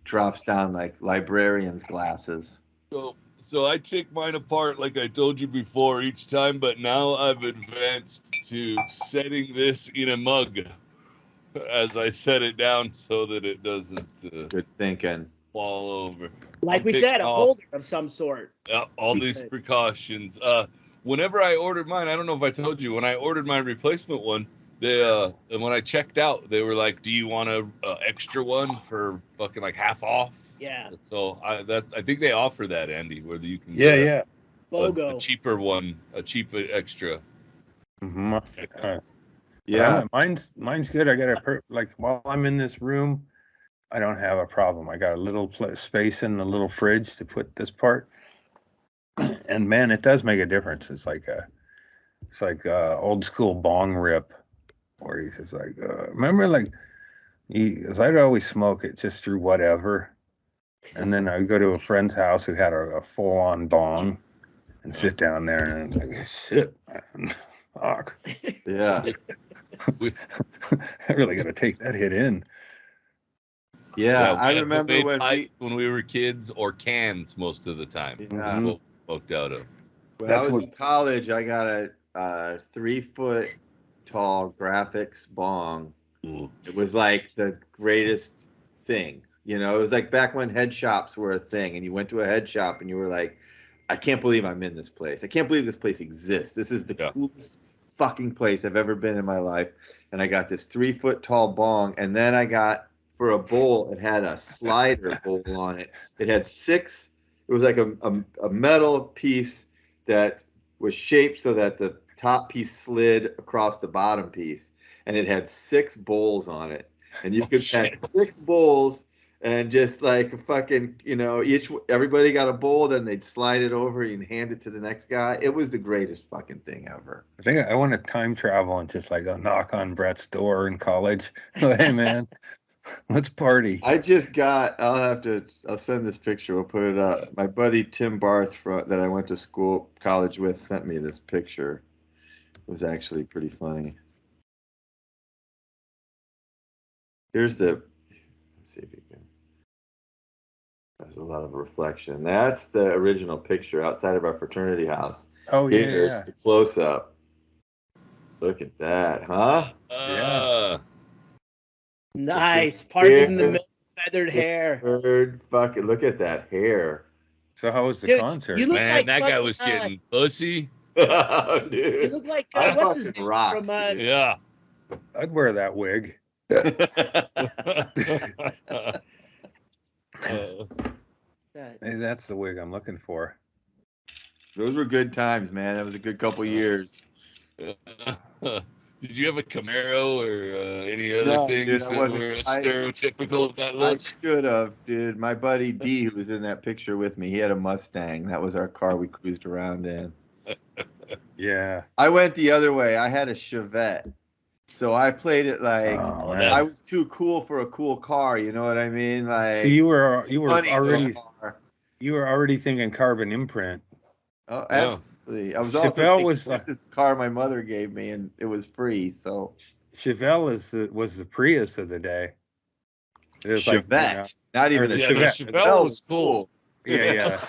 drops down like librarian's glasses. So I take mine apart like I told you before each time, but now I've advanced to setting this in a mug as I set it down so that it doesn't good thinking fall over. Like we said, a holder of some sort. All these precautions. Whenever I ordered mine, I don't know if I told you, when I ordered my replacement one, they when I checked out, they were like, "Do you want a extra one for fucking like half off?" Yeah. So I think they offer that, Andy, where you can get logo a cheaper one, a cheaper extra. Yeah, mine's good. I got while I'm in this room, I don't have a problem. I got a little space in the little fridge to put this part, and man, it does make a difference. It's like old school bong rip, where he's just like, remember, like, I'd always smoke it just through whatever, and then I'd go to a friend's house who had a full on bong, and sit down there and like, shit, man. Fuck. Yeah. I really got to take that hit in. Yeah, I remember when we were kids, or cans most of the time. Yeah. Smoked out of. When I was in college, I got a 3-foot tall graphics bong. Ooh. It was like the greatest thing. It was like back when head shops were a thing, and you went to a head shop and you were like, I can't believe I'm in this place. I can't believe this place exists. This is the coolest fucking place I've ever been in my life. And I got this 3-foot tall bong, and then I got, for a bowl, it had a slider bowl on it. It had 6. It was like a metal piece that was shaped so that the top piece slid across the bottom piece, and it had 6 bowls on it, and you could have 6 bowls, and just like fucking, everybody got a bowl, then they'd slide it over and hand it to the next guy. It was the greatest fucking thing ever. I think I want to time travel and just like go knock on Brett's door in college. Hey man, let's party. I just got, I'll send this picture. We'll put it up. My buddy Tim Barth that I went to college with sent me this picture. It was actually pretty funny. Let's see if you can. There's a lot of reflection. That's the original picture outside of our fraternity house. Oh, yeah. Here's the close up. Look at that, huh? Yeah. Nice. Parted in the middle, feathered hair. Fucking look at that hair. So how was the concert? You look Man, like that guy was getting pussy. Oh, dude. You look like what's his name rocks, from Yeah. I'd wear that wig. Hey, that's the wig I'm looking for. Those were good times, man. That was a good couple years. Did you have a Camaro or any other things that were stereotypical of that look? I should have, dude. My buddy D, who was in that picture with me, he had a Mustang. That was our car we cruised around in. Yeah. I went the other way. I had a Chevette. So I played it like I was too cool for a cool car. You know what I mean? Like, so you were already thinking carbon imprint. Oh, absolutely. I was Chevelle also this is the car my mother gave me, and it was free. So Chevelle was the Prius of the day. It was Chevette, not even a Chevette. Chevelle was cool. Yeah.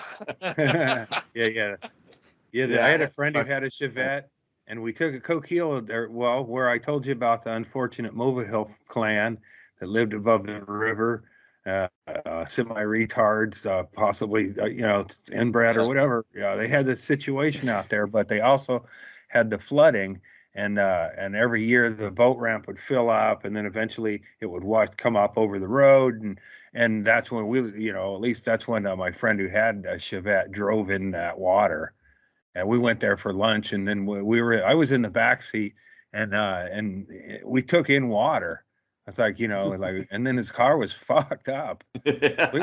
Yeah. I had a friend who had a Chevette, and we took a Coquille there. Well, where I told you about the unfortunate Movahill clan that lived above the river, semi-retards, possibly, inbred or whatever. Yeah, they had this situation out there, but they also had the flooding, and every year the boat ramp would fill up, and then eventually it would come up over the road, and that's when at least that's when my friend who had a Chevette drove in that water. And we went there for lunch, and then I was in the back seat, and we took in water. It's like, and then his car was fucked up. He got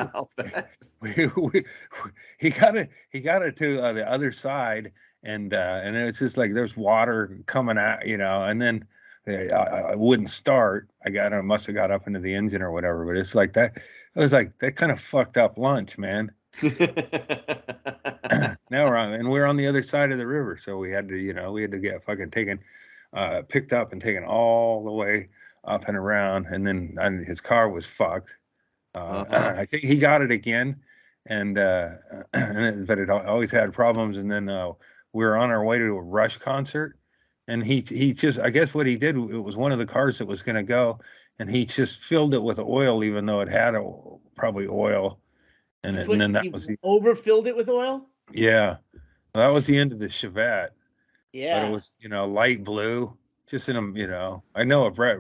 it to the other side, and it's just like there's water coming out, and then I wouldn't start. I must have got up into the engine or whatever, but it's like that. It was like that kind of fucked up lunch, man. Now we're on the other side of the river, so we had to get fucking taken, picked up and taken all the way up and around, and then his car was fucked. I think he got it again, but it always had problems. And then we were on our way to a Rush concert, and he just, I guess what he did, it was one of the cars that was going to go, and he just filled it with oil, even though it had probably oil. And then that was overfilled it with oil. Yeah, that was the end of the Chevette. Yeah, but it was light blue, just in a I know a Brett,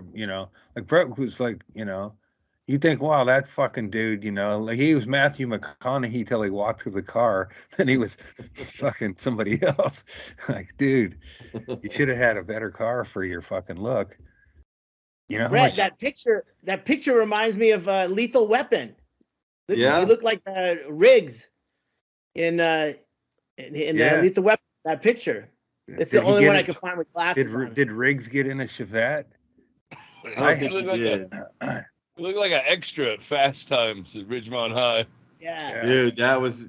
like Brett was like, you think, wow, that fucking dude, like he was Matthew McConaughey till he walked through the car, then he was fucking somebody else. Like, dude, you should have had a better car for your fucking look. Brett, that picture reminds me of Lethal Weapon. You look like Riggs in Lethal Weapon. That picture. It's the only one I could find with glasses. Did Riggs get in a Chevette? I think he did. He looked like an extra at Fast Times at Ridgemont High. Yeah, dude, that was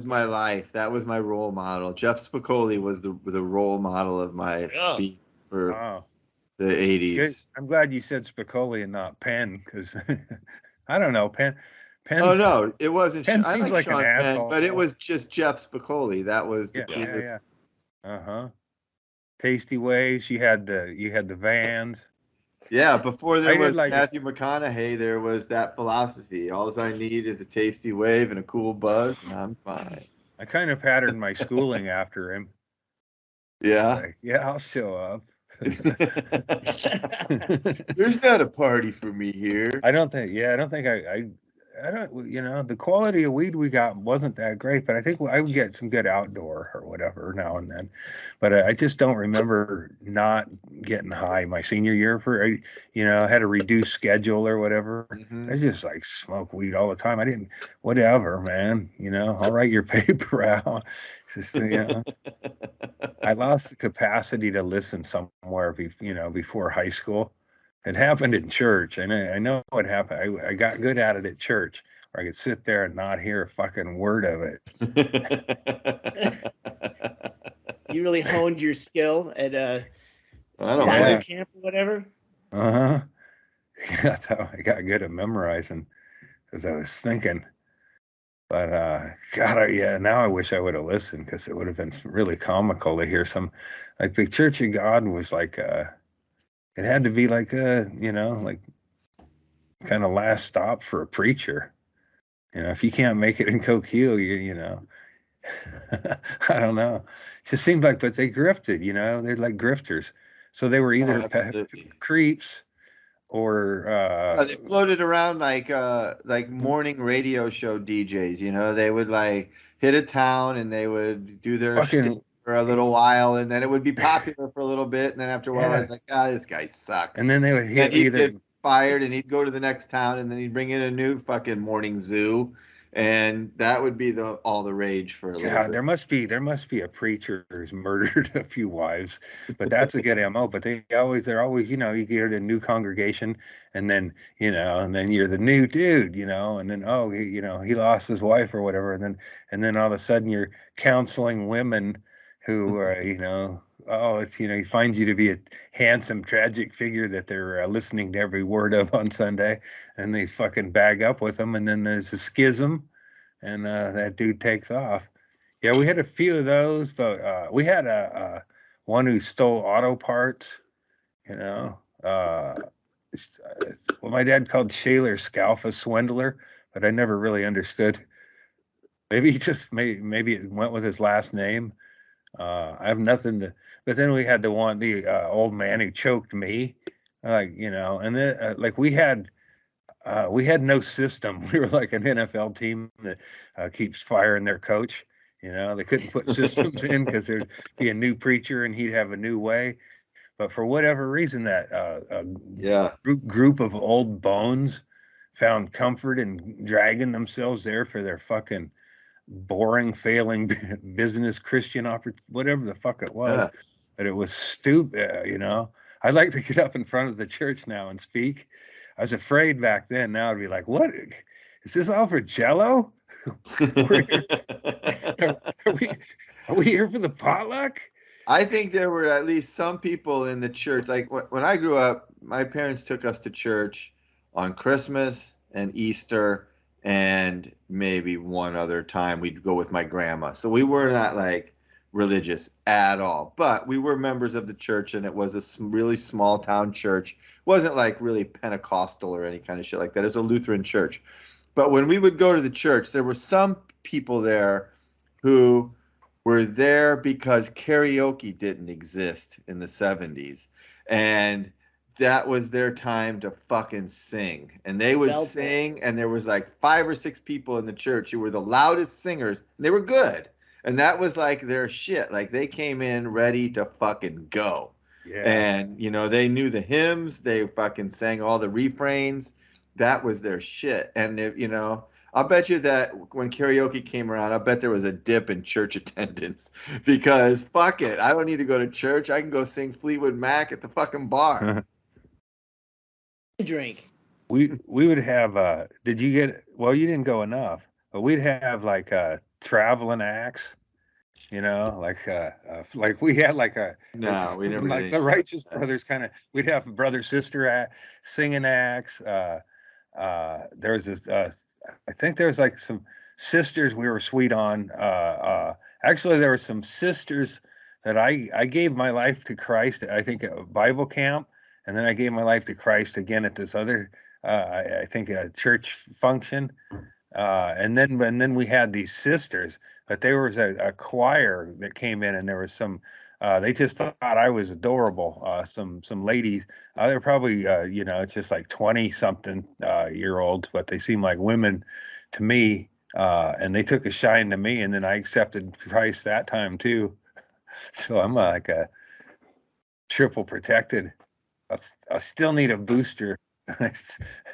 my life. That was my role model. Jeff Spicoli was the role model of my beat for the 80s. Good. I'm glad you said Spicoli and not Penn, because I don't know, Penn. Oh no, it wasn't. Penn seems like Sean an asshole, but it was just Jeff Spicoli. That was the coolest. Yeah. Tasty Waves. You had the Vans. Yeah, before there was Matthew McConaughey, there was that philosophy. All I need is a tasty wave and a cool buzz, and I'm fine. I kind of patterned my schooling after him. Yeah. I'll show up. There's not a party for me here. I don't think I don't, the quality of weed we got wasn't that great, but I think I would get some good outdoor or whatever now and then. But I just don't remember not getting high my senior year I had a reduced schedule or whatever. Mm-hmm. I just smoke weed all the time. I didn't, whatever, man, I'll write your paper out. Just, I lost the capacity to listen somewhere, before high school. It happened in church, and I know what happened. I got good at it at church, where I could sit there and not hear a fucking word of it. You really honed your skill at Bible camp or whatever. That's how I got good at memorizing, because I was thinking. But God, now I wish I would have listened, because it would have been really comical to hear some, like the Church of God was like. It had to be like like kind of last stop for a preacher. If you can't make it in Coquille, I don't know. It just seemed like, but they grifted, they're like grifters. So they were either creeps or they floated around like morning radio show DJs. They would hit a town and they would do their shtick for a little while, and then it would be popular for a little bit, and then after a while I was like, this guy sucks. And then they would he'd get fired, and he'd go to the next town, and then he'd bring in a new fucking morning zoo, and that would be all the rage for a little bit. There must be a preacher who's murdered a few wives, but that's a good MO. But they're always you get a new congregation, and then and then you're the new dude, and then he lost his wife or whatever, and then all of a sudden you're counseling women who he finds you to be a handsome, tragic figure that they're listening to every word of on Sunday, and they fucking bag up with them, and then there's a schism, and that dude takes off. Yeah, we had a few of those, but we had a one who stole auto parts. You know, well, my dad called Chaille Scalfa swindler, but I never really understood. Maybe he just maybe it went with his last name. I have nothing to. But then we had the old man who choked me, and then like we had no system. We were like an NFL team that keeps firing their coach. You know, they couldn't put systems in because there'd be a new preacher and he'd have a new way. But for whatever reason, that group of old bones found comfort in dragging themselves there for their fucking boring, failing business, Christian whatever the fuck it was. Yeah. But it was stupid, you know. I'd like to get up in front of the church now and speak. I was afraid back then. Now I'd be like, what? Is this all for Jello? Are we here for the potluck? I think there were at least some people in the church. Like when I grew up, my parents took us to church on Christmas and Easter, and maybe one other time we'd go with my grandma. So we were not like religious at all, but we were members of the church, and it was a really small town church. It wasn't like really Pentecostal or any kind of shit like that. It was a Lutheran church. But when we would go to the church, there were some people there who were there because karaoke didn't exist in the 70s. And that was their time to fucking sing. And they would sing, and there was like 5 or 6 people in the church who were the loudest singers. And they were good. And that was like their shit. Like they came in ready to fucking go. Yeah. And, you know, they knew the hymns. They fucking sang all the refrains. That was their shit. And, if, you know, I'll bet you that when karaoke came around, I bet there was a dip in church attendance because fuck it. I don't need to go to church. I can go sing Fleetwood Mac at the fucking bar. Drink. We would have, did you get, well, you didn't go enough, but we'd have like traveling acts, you know, like we had like no, we never like the Righteous Brothers kind of, we'd have brother sister singing acts. There was this, I think there was like some sisters we were sweet on. Actually, there were some sisters that I gave my life to Christ. I think at a Bible camp, and then I gave my life to Christ again at this other, I think a church function. And then we had these sisters, but there was a choir that came in, and there was some. They just thought I was adorable. Some ladies, they're probably you know, it's just like 20-something year olds, but they seem like women to me. And they took a shine to me, and then I accepted Christ that time too. So I'm like a triple protected. I still need a booster. I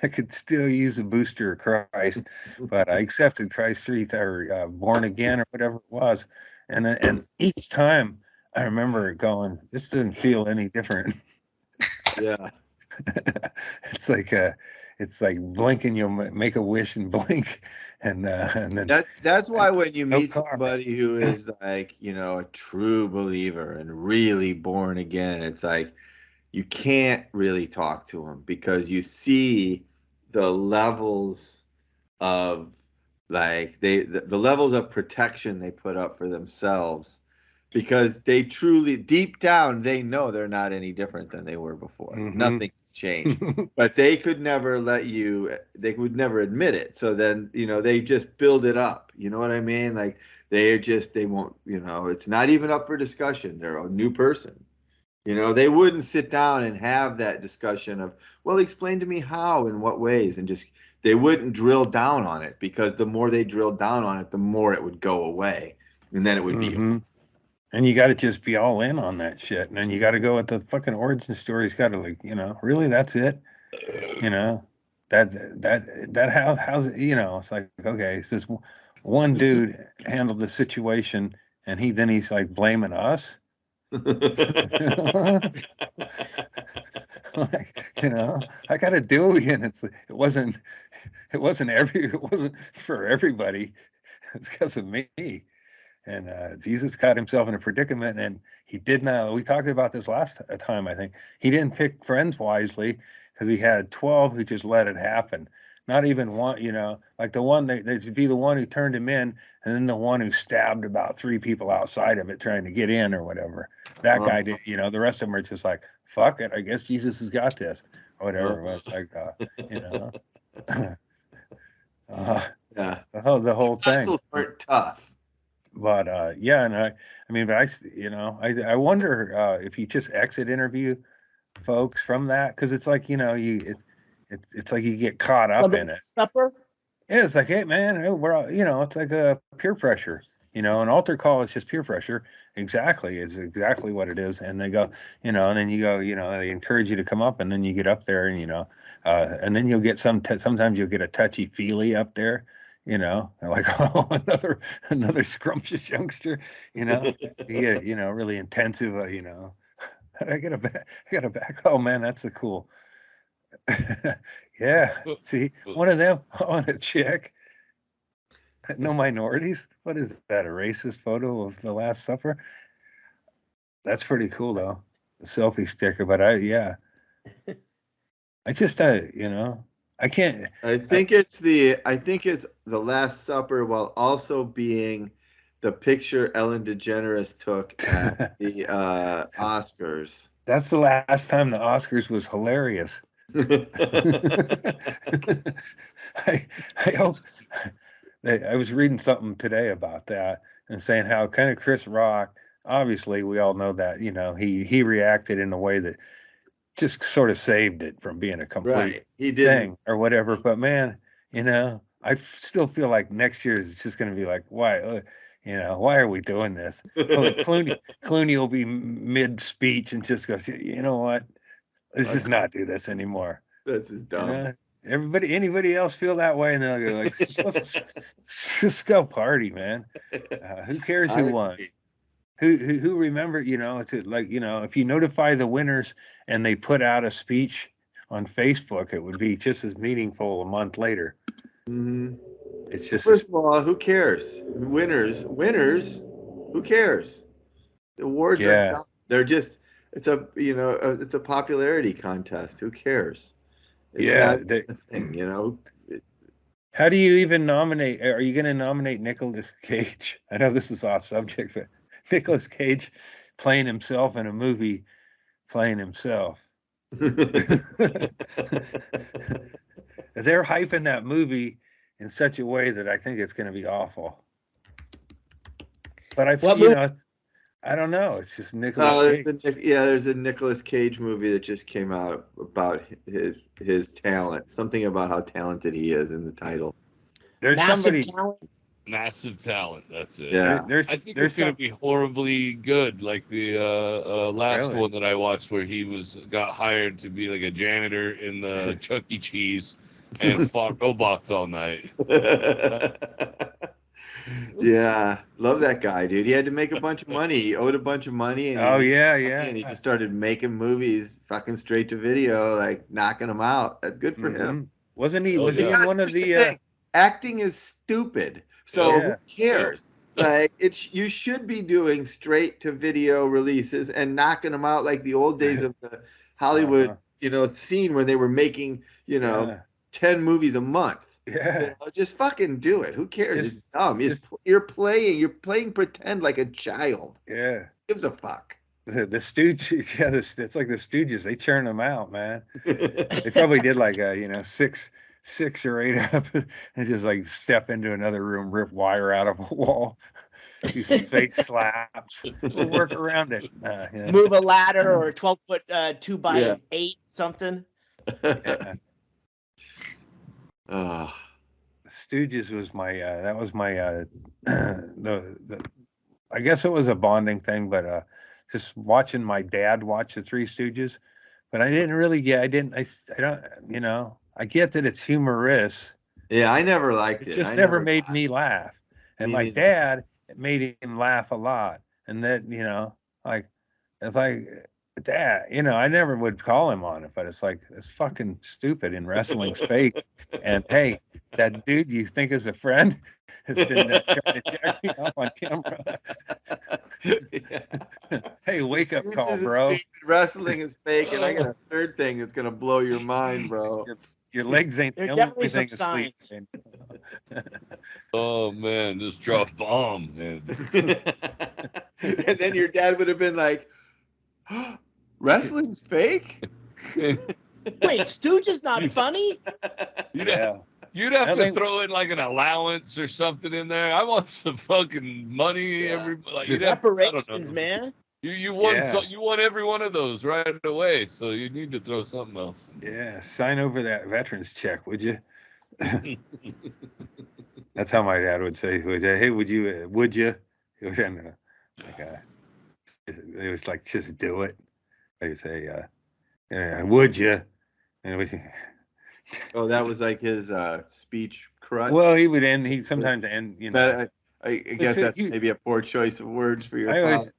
could still use a booster of Christ, but I accepted Christ or born again or whatever it was, and each time I remember going, this doesn't feel any different. Yeah, it's like blinking. You'll make a wish and blink, and then that's why when you meet somebody who is like, you know, a true believer and really born again, it's like you can't really talk to them because you see the levels of like the levels of protection they put up for themselves because they truly deep down they know they're not any different than they were before. Mm-hmm. Nothing's changed. But they could never they would never admit it. So then, you know, they just build it up. You know what I mean? Like they won't, you know, it's not even up for discussion. They're a new person. You know, they wouldn't sit down and have that discussion of, well, explain to me how, in what ways, and just, they wouldn't drill down on it because the more they drilled down on it, the more it would go away. And then it would be. And you got to just be all in on that shit. And then you got to go with the fucking origin story's got to, like, you know, really, that's it? You know, that how's, you know, it's like, okay, it's this one dude handled the situation and he's like blaming us. Like, you know, I got to do it, and it wasn't for everybody. It's because of me. And Jesus got himself in a predicament, and he did not. We talked about this last time. I think he didn't pick friends wisely because he had 12 who just let it happen. Not even one, like the one they'd be the one who turned him in, and then the one who stabbed about 3 people outside of it trying to get in or whatever. That guy did, the rest of them are just like, fuck it, I guess Jesus has got this or whatever. It's like, Yeah. the whole thing. Wrestles weren't tough. But yeah, and I mean, but I wonder if you just exit interview folks from that, because it's like it's like you get caught up in it. Supper. Yeah, it's like, hey man, we're all, it's like a peer pressure. An altar call is just peer pressure. Exactly, it's exactly what it is. And they go, and then you go, they encourage you to come up, and then you get up there, and then you'll get sometimes you'll get a touchy feely up there. They're like, oh, another scrumptious youngster. You get really intensive. I got a back. Oh man, that's a cool. Yeah. See, one of them on a chick. No minorities. What is that? A racist photo of the Last Supper? That's pretty cool though. The selfie sticker. But I just I can't. I think it's the Last Supper, while also being the picture Ellen DeGeneres took at the Oscars. That's the last time the Oscars was hilarious. I hope. I was reading something today about that and saying how kind of Chris Rock, obviously we all know that, he reacted in a way that just sort of saved it from being a complete thing or whatever. But man, I still feel like next year is just going to be like, why, why are we doing this? Clooney will be mid speech and just goes, you know what? Let's just not do this anymore. This is dumb. Anybody else feel that way? And they'll go like, just go party, man. Who cares who won? Who remember? It's like, if you notify the winners and they put out a speech on Facebook, it would be just as meaningful a month later. Mm-hmm. It's just first of all, who cares? Winners. Who cares? The awards are dumb. They're just it's a popularity contest. Who cares? It's not a thing, How do you even nominate? Are you going to nominate Nicolas Cage? I know this is off subject, but Nicolas Cage playing himself in a movie, playing himself. They're hyping that movie in such a way that I think it's going to be awful. But I don't know. It's just Nicolas Cage. There's a Nicolas Cage movie that just came out about his talent. Something about how talented he is in the title. There's Massive talent. That's it. Yeah. I think it's going to be horribly good, like the last one that I watched, where he got hired to be like a janitor in the Chuck E. Cheese and fought robots all night. Yeah, love that guy, dude. He had to make a bunch of money. He owed a bunch of money, and and he just started making movies, fucking straight to video, like knocking them out. Good for him. Wasn't he? Was he in one of the? Acting is stupid, so who cares? Like you should be doing straight to video releases and knocking them out like the old days of the Hollywood, scene where they were making, 10 movies a month. Yeah. Just fucking do it. Who cares? It's dumb. You're playing pretend like a child. Yeah. Who gives a fuck? The Stooges, it's like the Stooges. They churn them out, man. They probably did like six or 8 up and just like step into another room, rip wire out of a wall, do some face slaps, we'll work around it. Move a ladder or a 12-foot 2x8 something. Yeah. Stooges was my that was my I guess it was a bonding thing, but just watching my dad watch the Three Stooges, but I didn't really get. I don't. I get that it's humorous. Yeah, I never liked it. It just never made me laugh. And my dad, it made him laugh a lot. And that, it's like, Dad, I never would call him on it, but it's like, it's fucking stupid and wrestling's fake. And hey, that dude you think is a friend has been trying to jack me off on camera. Hey, wake up call, bro. Wrestling is fake, and I got a third thing that's gonna blow your mind, bro. Your legs ain't the There are only definitely some thing asleep. signs. Oh man, just drop bombs. And then your dad would have been like, wrestling's fake? Wait, Stooges not funny? Yeah. You'd have I to think- throw in like an allowance or something in there. I want some fucking money. Yeah. Like, you'd have, Reparations, man. You won Yeah. you won every one of those right away, so you need to throw something else. Yeah. Sign over that veterans check, would you? That's how my dad would say, hey, would you? It was like, just do it. They would say, would you? And Oh, that was like his speech crutch. well, he'd sometimes end, I guess that's maybe a poor choice of words for your father.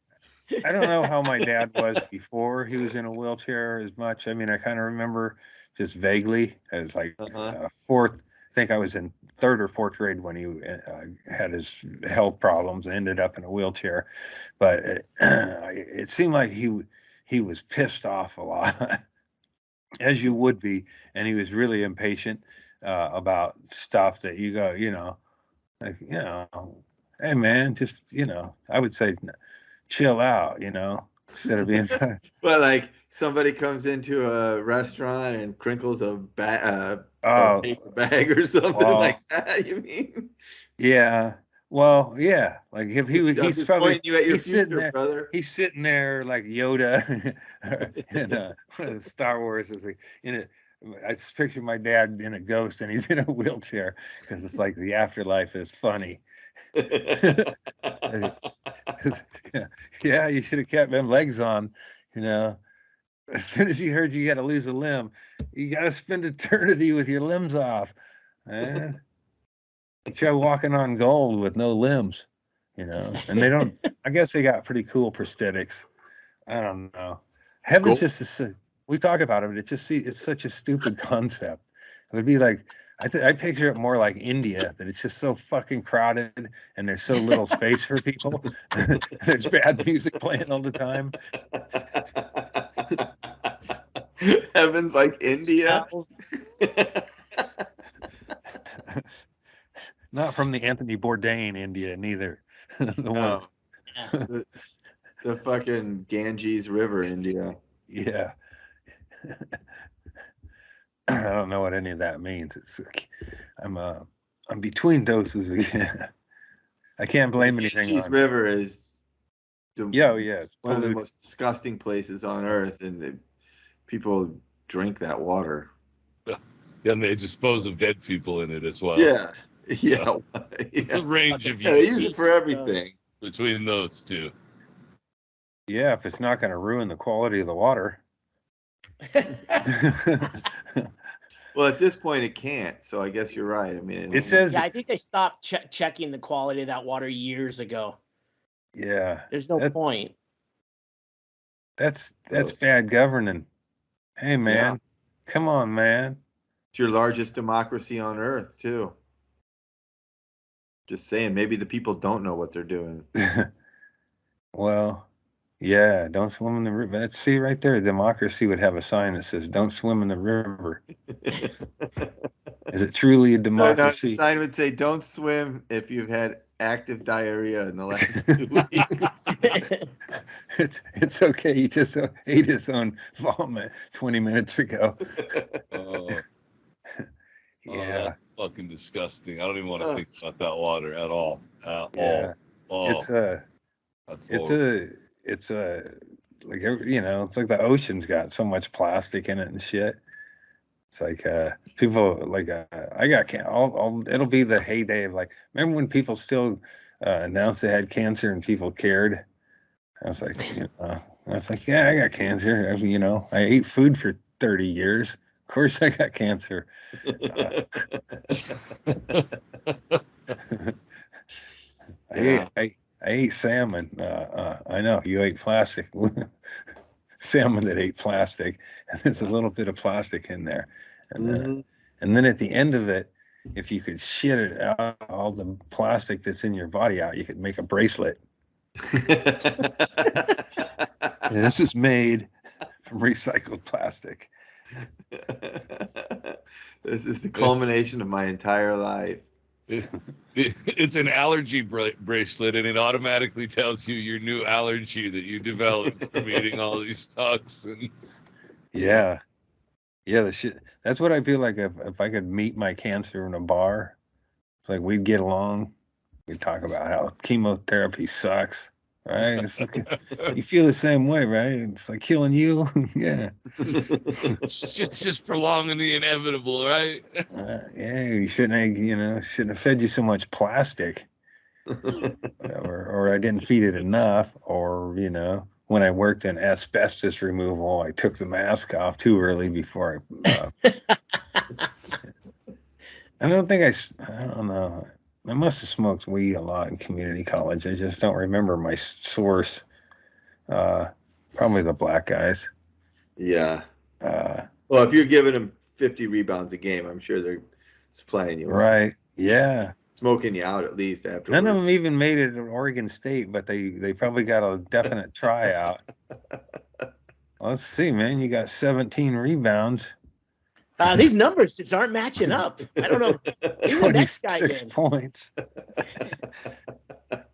I don't know how my dad was before he was in a wheelchair as much. I mean, I kind of remember just vaguely as like fourth. I think I was in third or fourth grade when he had his health problems and ended up in a wheelchair. But it seemed like he was pissed off a lot, as you would be, and he was really impatient about stuff that you go, like, hey man, just I would say, chill out, instead of being. Well, like somebody comes into a restaurant and crinkles a paper bag or something like that. You mean? Yeah. Well, yeah. Like if he's probably you at your he's sitting there, brother. He's sitting there like Yoda in one of the Star Wars. Is like I just picture my dad in a ghost and he's in a wheelchair because it's like the afterlife is funny. Yeah, you should have kept them legs on, As soon as you heard you got to lose a limb, you got to spend eternity with your limbs off, man. Try walking on gold with no limbs, and they don't. I guess they got pretty cool prosthetics. I don't know. Heaven's just we talk about it. It's such a stupid concept. It would be like I picture it more like India, that it's just so fucking crowded and there's so little space for people. There's bad music playing all the time. Heaven's like India. Not from the Anthony Bourdain India, neither. The fucking Ganges River India. Yeah. I don't know what any of that means. It's I'm between doses again. I can't blame anything. Ganges River is one of the most disgusting places on earth, and people drink that water. Yeah, and they dispose of dead people in it as well. Yeah. It's a range of uses. They use it for everything. Between those two. Yeah, if it's not going to ruin the quality of the water. Well, at this point, it can't. So I guess you're right. I mean, it says. Yeah, I think they stopped checking the quality of that water years ago. Yeah. There's no point. That's bad governing. Hey, man. Come on, man. It's your largest democracy on earth, too. Just saying, maybe the people don't know what they're doing. Well, yeah, don't swim in the river. Let's see right there. Democracy would have a sign that says, don't swim in the river. Is it truly a democracy? No, the sign would say, don't swim if you've had active diarrhea in the last 2 weeks. It's okay. He just ate his own vomit 20 minutes ago. Yeah. That's fucking disgusting. I don't even want to think about that water at all. Yeah. It's like, it's like the ocean's got so much plastic in it and shit. It's like people like I got it'll be the heyday of like, remember when people still announced they had cancer and people cared? I was like, yeah, I got cancer. I mean, I ate food for 30 years. Of course I got cancer. I ate salmon. I know you ate plastic. Salmon that ate plastic, and there's a little bit of plastic in there. And then at the end of it, if you could shit it out, all the plastic that's in your body out, you could make a bracelet. This is made from recycled plastic. This is the culmination of my entire life. It's an allergy bracelet, and it automatically tells you your new allergy that you developed from eating all these toxins. Yeah. Yeah, the shit. That's what I feel like if I could meet my cancer in a bar. It's like we'd get along. We'd talk about how chemotherapy sucks, right? It's like, you feel the same way, right? It's like killing you. Yeah. It's just prolonging the inevitable, right? Yeah, you shouldn't have fed you so much plastic. or I didn't feed it enough, or when I worked in asbestos removal, I took the mask off too early before I don't think I don't know. I must have smoked weed a lot in community college. I just don't remember my source. Probably the black guys. Yeah. Well, if you're giving them 50 rebounds a game, I'm sure they're supplying you. Right. Yeah. Smoking you out at least afterwards. None of them even made it to Oregon State, but they probably got a definite tryout. Let's see, man. You got 17 rebounds. These numbers just aren't matching up. I don't know. 26 points.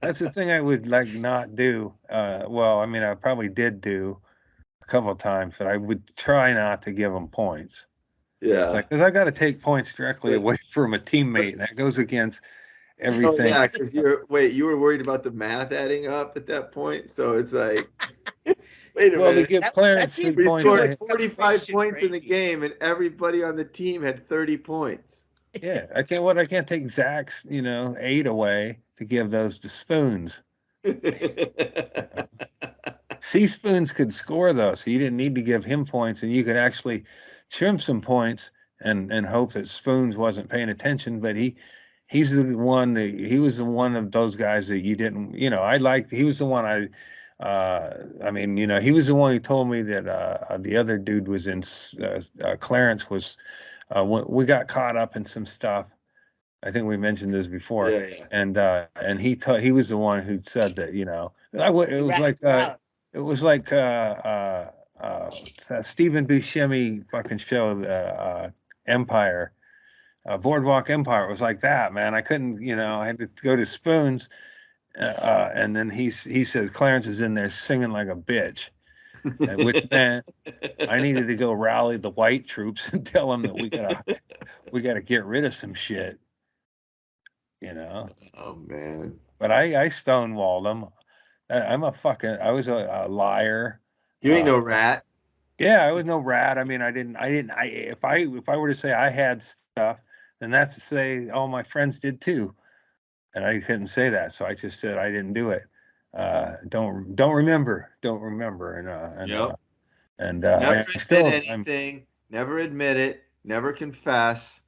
That's the thing I would not do. Well, I mean, I probably did do a couple of times, but I would try not to give them points. Yeah. It's like, because I got to take points directly away from a teammate, and that goes against everything. Oh, yeah, because you were worried about the math adding up at that point. So it's like, wait a minute. To give Clarence 3 points. We scored 45 points in the game, and everybody on the team had 30 points. Yeah, I can't take Zach's 8 away to give those to Spoons. C Spoons could score though, so you didn't need to give him points, and you could actually trim some points and hope that Spoons wasn't paying attention. But he's the one he was the one of those guys that you didn't. I liked. He was the one he was the one who told me that the other dude was in Clarence was. We got caught up in some stuff. I think we mentioned this before. Yeah. And he was the one who said that, it was like Stephen Buscemi fucking show, Empire, Boardwalk Empire. It was like that, man. I couldn't, I had to go to Spoons, and then he says Clarence is in there singing like a bitch. Which meant I needed to go rally the white troops and tell them that we gotta get rid of some shit. Oh man. But I stonewalled them. I was a liar. You ain't no rat. Yeah, I was no rat. I mean, if I were to say I had stuff, then that's to say all my friends did too. And I couldn't say that, so I just said I didn't do it. Don't remember. Never admit anything. Never admit it. Never confess.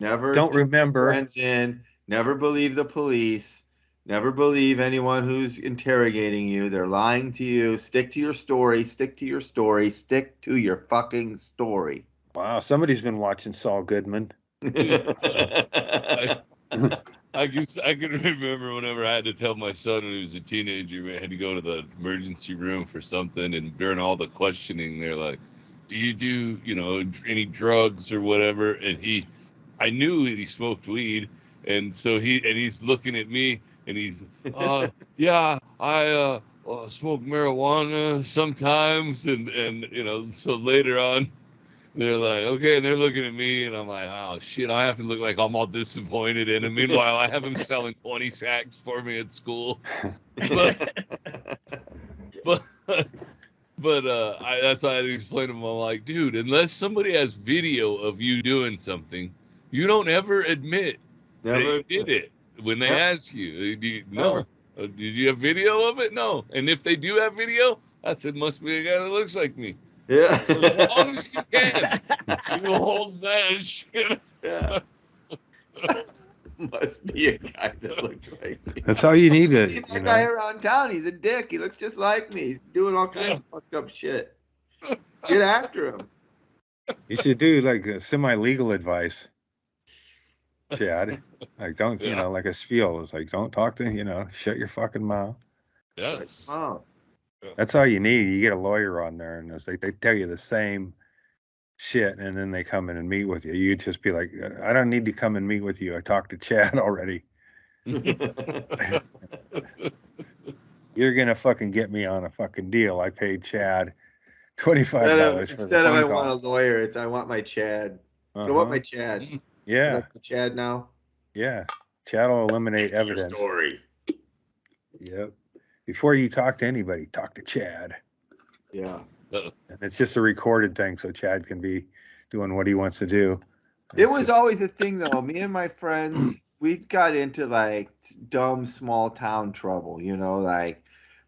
Never don't remember. Friends in. Never believe the police. Never believe anyone who's interrogating you. They're lying to you. Stick to your story. Stick to your story. Stick to your fucking story. Wow, somebody's been watching Saul Goodman. I can remember whenever I had to tell my son when he was a teenager, I had to go to the emergency room for something, and during all the questioning, they're like, "Do you do any drugs or whatever?" And I knew that he smoked weed, and so he's looking at me, and he's, yeah, I smoke marijuana sometimes, and so later on. They're like, okay, and they're looking at me, and I'm like, oh, shit, I have to look like I'm all disappointed in him. Meanwhile, I have him selling 20 sacks for me at school. But that's why I had to explain to him. I'm like, dude, unless somebody has video of you doing something, you don't ever admit that you did it when they ask you. No. Did you have video of it? No. And if they do have video, it must be a guy that looks like me. Yeah. As long as you can. You hold that shit. Yeah. Must be a guy that looks like me. That's all you need to. That guy around town, he's a dick. He looks just like me. He's doing all kinds of fucked up shit. Get after him. You should do like semi-legal advice, Chad. Like don't like a spiel. It's like don't talk to shut your fucking mouth. Yes. Oh. That's all you need. You get a lawyer on there, and they tell you the same shit, and then they come in and meet with you. You'd just be like, I don't need to come and meet with you. I talked to Chad already. You're gonna fucking get me on a fucking deal. I paid Chad $25 for the Instead of phone I call. want a lawyer, it's I want my Chad. I want my Chad. Yeah. I like the Chad now. Yeah. Chad will eliminate evidence. Your story. Yep. Before you talk to anybody, talk to Chad. Yeah. And it's just a recorded thing, so Chad can be doing what he wants to do. It was always a thing, though. Me and my friends, we got into like dumb small town trouble, you know, like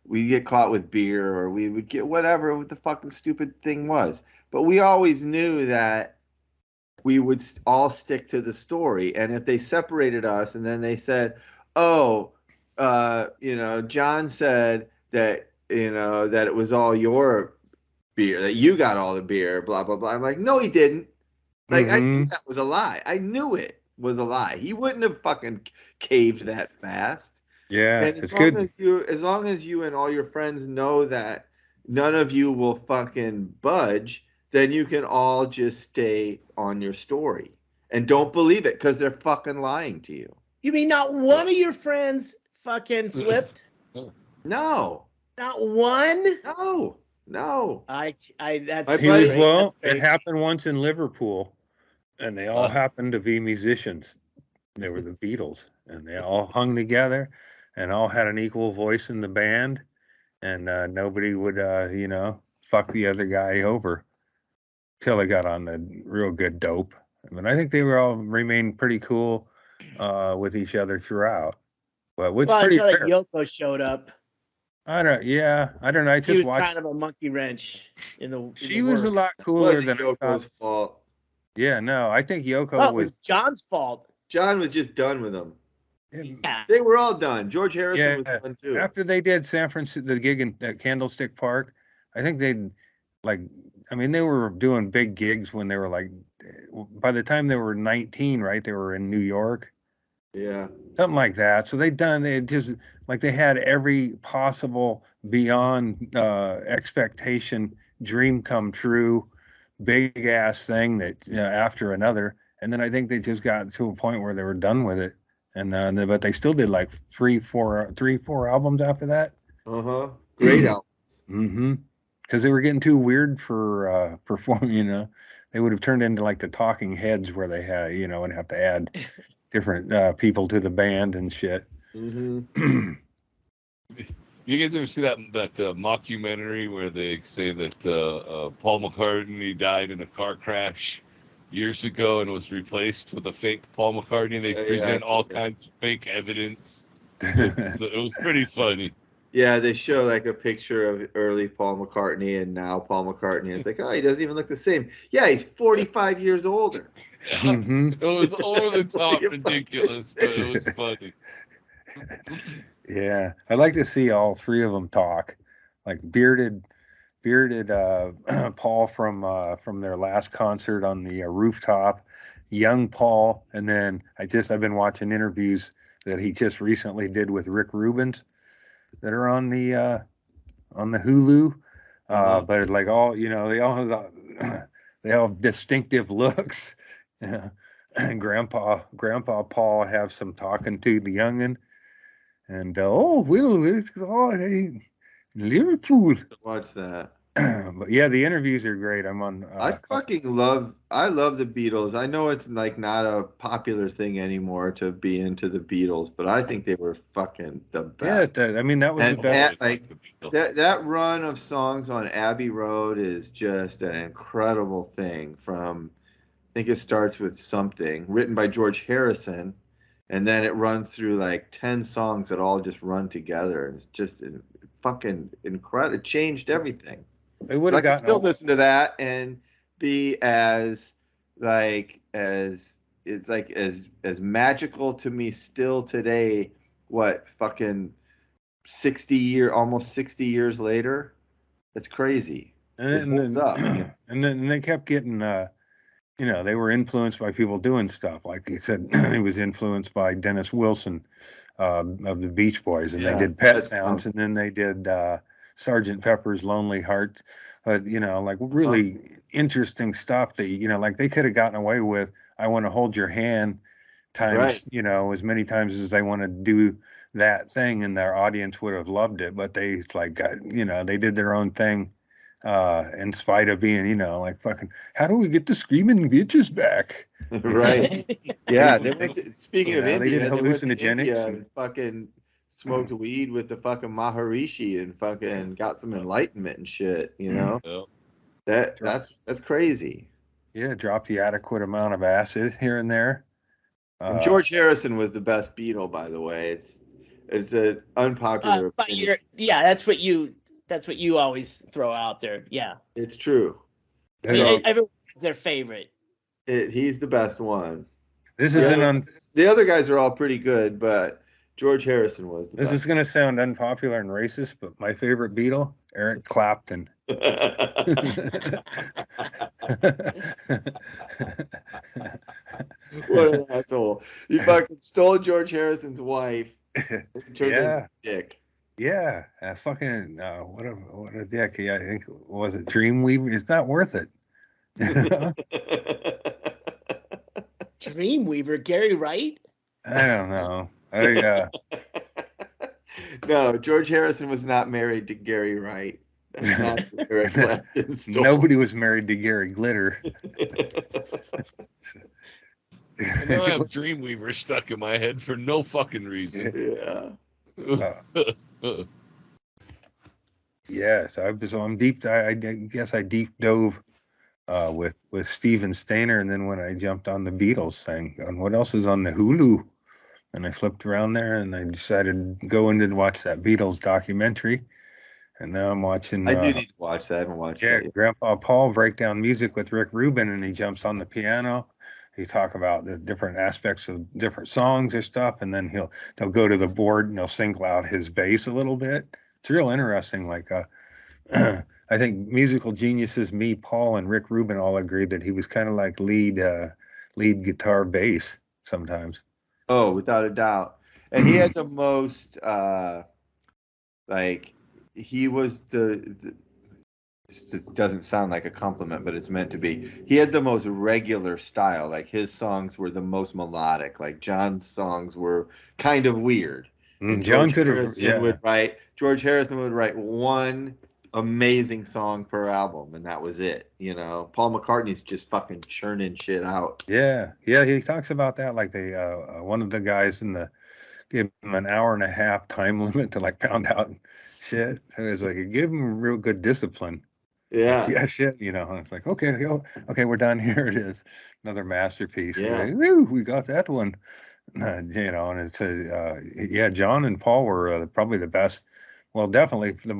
we get caught with beer or we would get whatever what the fucking stupid thing was. But we always knew that we would all stick to the story. And if they separated us and then they said, oh, you know, John said that, you know, that it was all your beer, that you got all the beer, blah, blah, blah. I'm like, no, he didn't. Like, I knew that was a lie. I knew it was a lie. He wouldn't have fucking caved that fast. Yeah, and it's good. As long as you and all your friends know that none of you will fucking budge, then you can all just stay on your story and don't believe it because they're fucking lying to you. You mean not one of your friends fucking flipped? No. Not one? No. No. That's He was, great. well, it happened once in Liverpool, and they all happened to be musicians. They were the Beatles, and they all hung together and all had an equal voice in the band, and nobody would, you know, fuck the other guy over till they got on the real good dope. I mean, I think they were all remained pretty cool with each other throughout. But what's pretty until rare, Yoko showed up. I don't know. I just He was watched. kind of a monkey wrench in the. She was a lot cooler than Yoko's fault. Yeah, no, I think Yoko well, it was John's fault. John was just done with them. Yeah. They were all done. George Harrison was done too. After they did San Francisco, the gig at Candlestick Park, I think they, like, I mean, they were doing big gigs when they were like, by the time they were 19, right? They were in New York. Yeah. Something like that. So they just, like, they had every possible beyond expectation dream come true, big ass thing that, you know, after another. And then I think they just got to a point where they were done with it. And but they still did like three, four albums after that. Great albums. Because they were getting too weird for performing. You know, they would have turned into like the Talking Heads, where they had, you know, and have to add different people to the band and shit. You guys ever see that mockumentary where they say that Paul McCartney died in a car crash years ago and was replaced with a fake Paul McCartney? They present all kinds of fake evidence. It was pretty funny. Yeah, they show like a picture of early Paul McCartney and now Paul McCartney. It's like, oh, he doesn't even look the same. Yeah, he's 45 years older. It was over the top ridiculous, but it was funny. Yeah, I'd like to see all three of them talk, like bearded Paul from their last concert on the rooftop, young Paul, and then I've been watching interviews that he just recently did with Rick Rubens that are on the Hulu, but it's like all, you know, they all have distinctive looks. And Grandpa Paul have some talking to the youngin, and Liverpool. Watch that. But yeah, the interviews are great. I'm on. I love the Beatles. I know it's like not a popular thing anymore to be into the Beatles, but I think they were fucking the best. Yeah, I mean that was the best. That run of songs on Abbey Road is just an incredible thing. From, I think it starts with Something, written by George Harrison, and then it runs through like 10 songs that all just run together. And it's just fucking incredible. It changed everything. They would have still listen to that and be as magical to me still today. What, fucking almost 60 years later? That's crazy. It holds up. And then they kept getting, you know, they were influenced by people doing stuff. Like he said, he was influenced by Dennis Wilson of the Beach Boys, and they did Pet Sounds, and then they did Sgt. Pepper's Lonely Heart. But, you know, like really interesting stuff that, you know, like they could have gotten away with I Want to Hold Your Hand times, Right. you know, as many times as they want to do that thing, and their audience would have loved it. But it's like, you know, they did their own thing, in spite of being, you know, like fucking, how do we get the screaming bitches back? Right. Yeah, they went to, speaking of they did India, they went to India hallucinogenics and fucking smoked weed with the fucking Maharishi and fucking got some enlightenment and shit, you know? That's crazy. Yeah, drop the adequate amount of acid here and there. And George Harrison was the best Beatle, by the way. It's an unpopular opinion. that's what you always throw out there. Yeah, It's true. I mean, everyone has their favorite. He's the best one. This is the other guys are all pretty good, but George Harrison was the best. This is going to sound unpopular and racist, but my favorite Beatle, Eric Clapton. What an asshole. He fucking stole George Harrison's wife and turned into a dick. Yeah. Fucking, what a dick. Yeah, I think, was it Dreamweaver? It's not worth it. Dreamweaver, Gary Wright? I don't know. No, George Harrison was not married to Gary Wright. That's not Eric Clapton stole. Nobody was married to Gary Glitter. I know I have Dreamweaver stuck in my head for no fucking reason. Yeah. Yeah, so I'm deep. I guess I deep dove with Steven Stainer, and then when I jumped on the Beatles thing, on what else is on the Hulu, and I flipped around there, and I decided to go in and watch that Beatles documentary, and now I'm watching. I do need to watch that. I haven't watched that yet. Grandpa Paul break down music with Rick Rubin, and he jumps on the piano. He talk about the different aspects of different songs or stuff, and then they'll go to the board and they'll single out his bass a little bit. It's real interesting. Like, I think musical geniuses, me, Paul, and Rick Rubin all agreed that he was kind of like lead guitar bass sometimes. Oh, without a doubt. And he had the most like he was the it doesn't sound like a compliment, but it's meant to be. He had the most regular style. Like his songs were the most melodic. Like John's songs were kind of weird. And George Harrison would write one amazing song per album, and that was it. You know, Paul McCartney's just fucking churning shit out. Yeah, he talks about that. Like they, one of the guys gave him an hour and a half time limit to like pound out shit. So it was like, give him real good discipline. Yeah. Yeah, shit, you know. And it's like, okay, we're done. Here it is, another masterpiece. Yeah, like, woo, we got that one. You know, and it's John and Paul were probably the best. Well, definitely the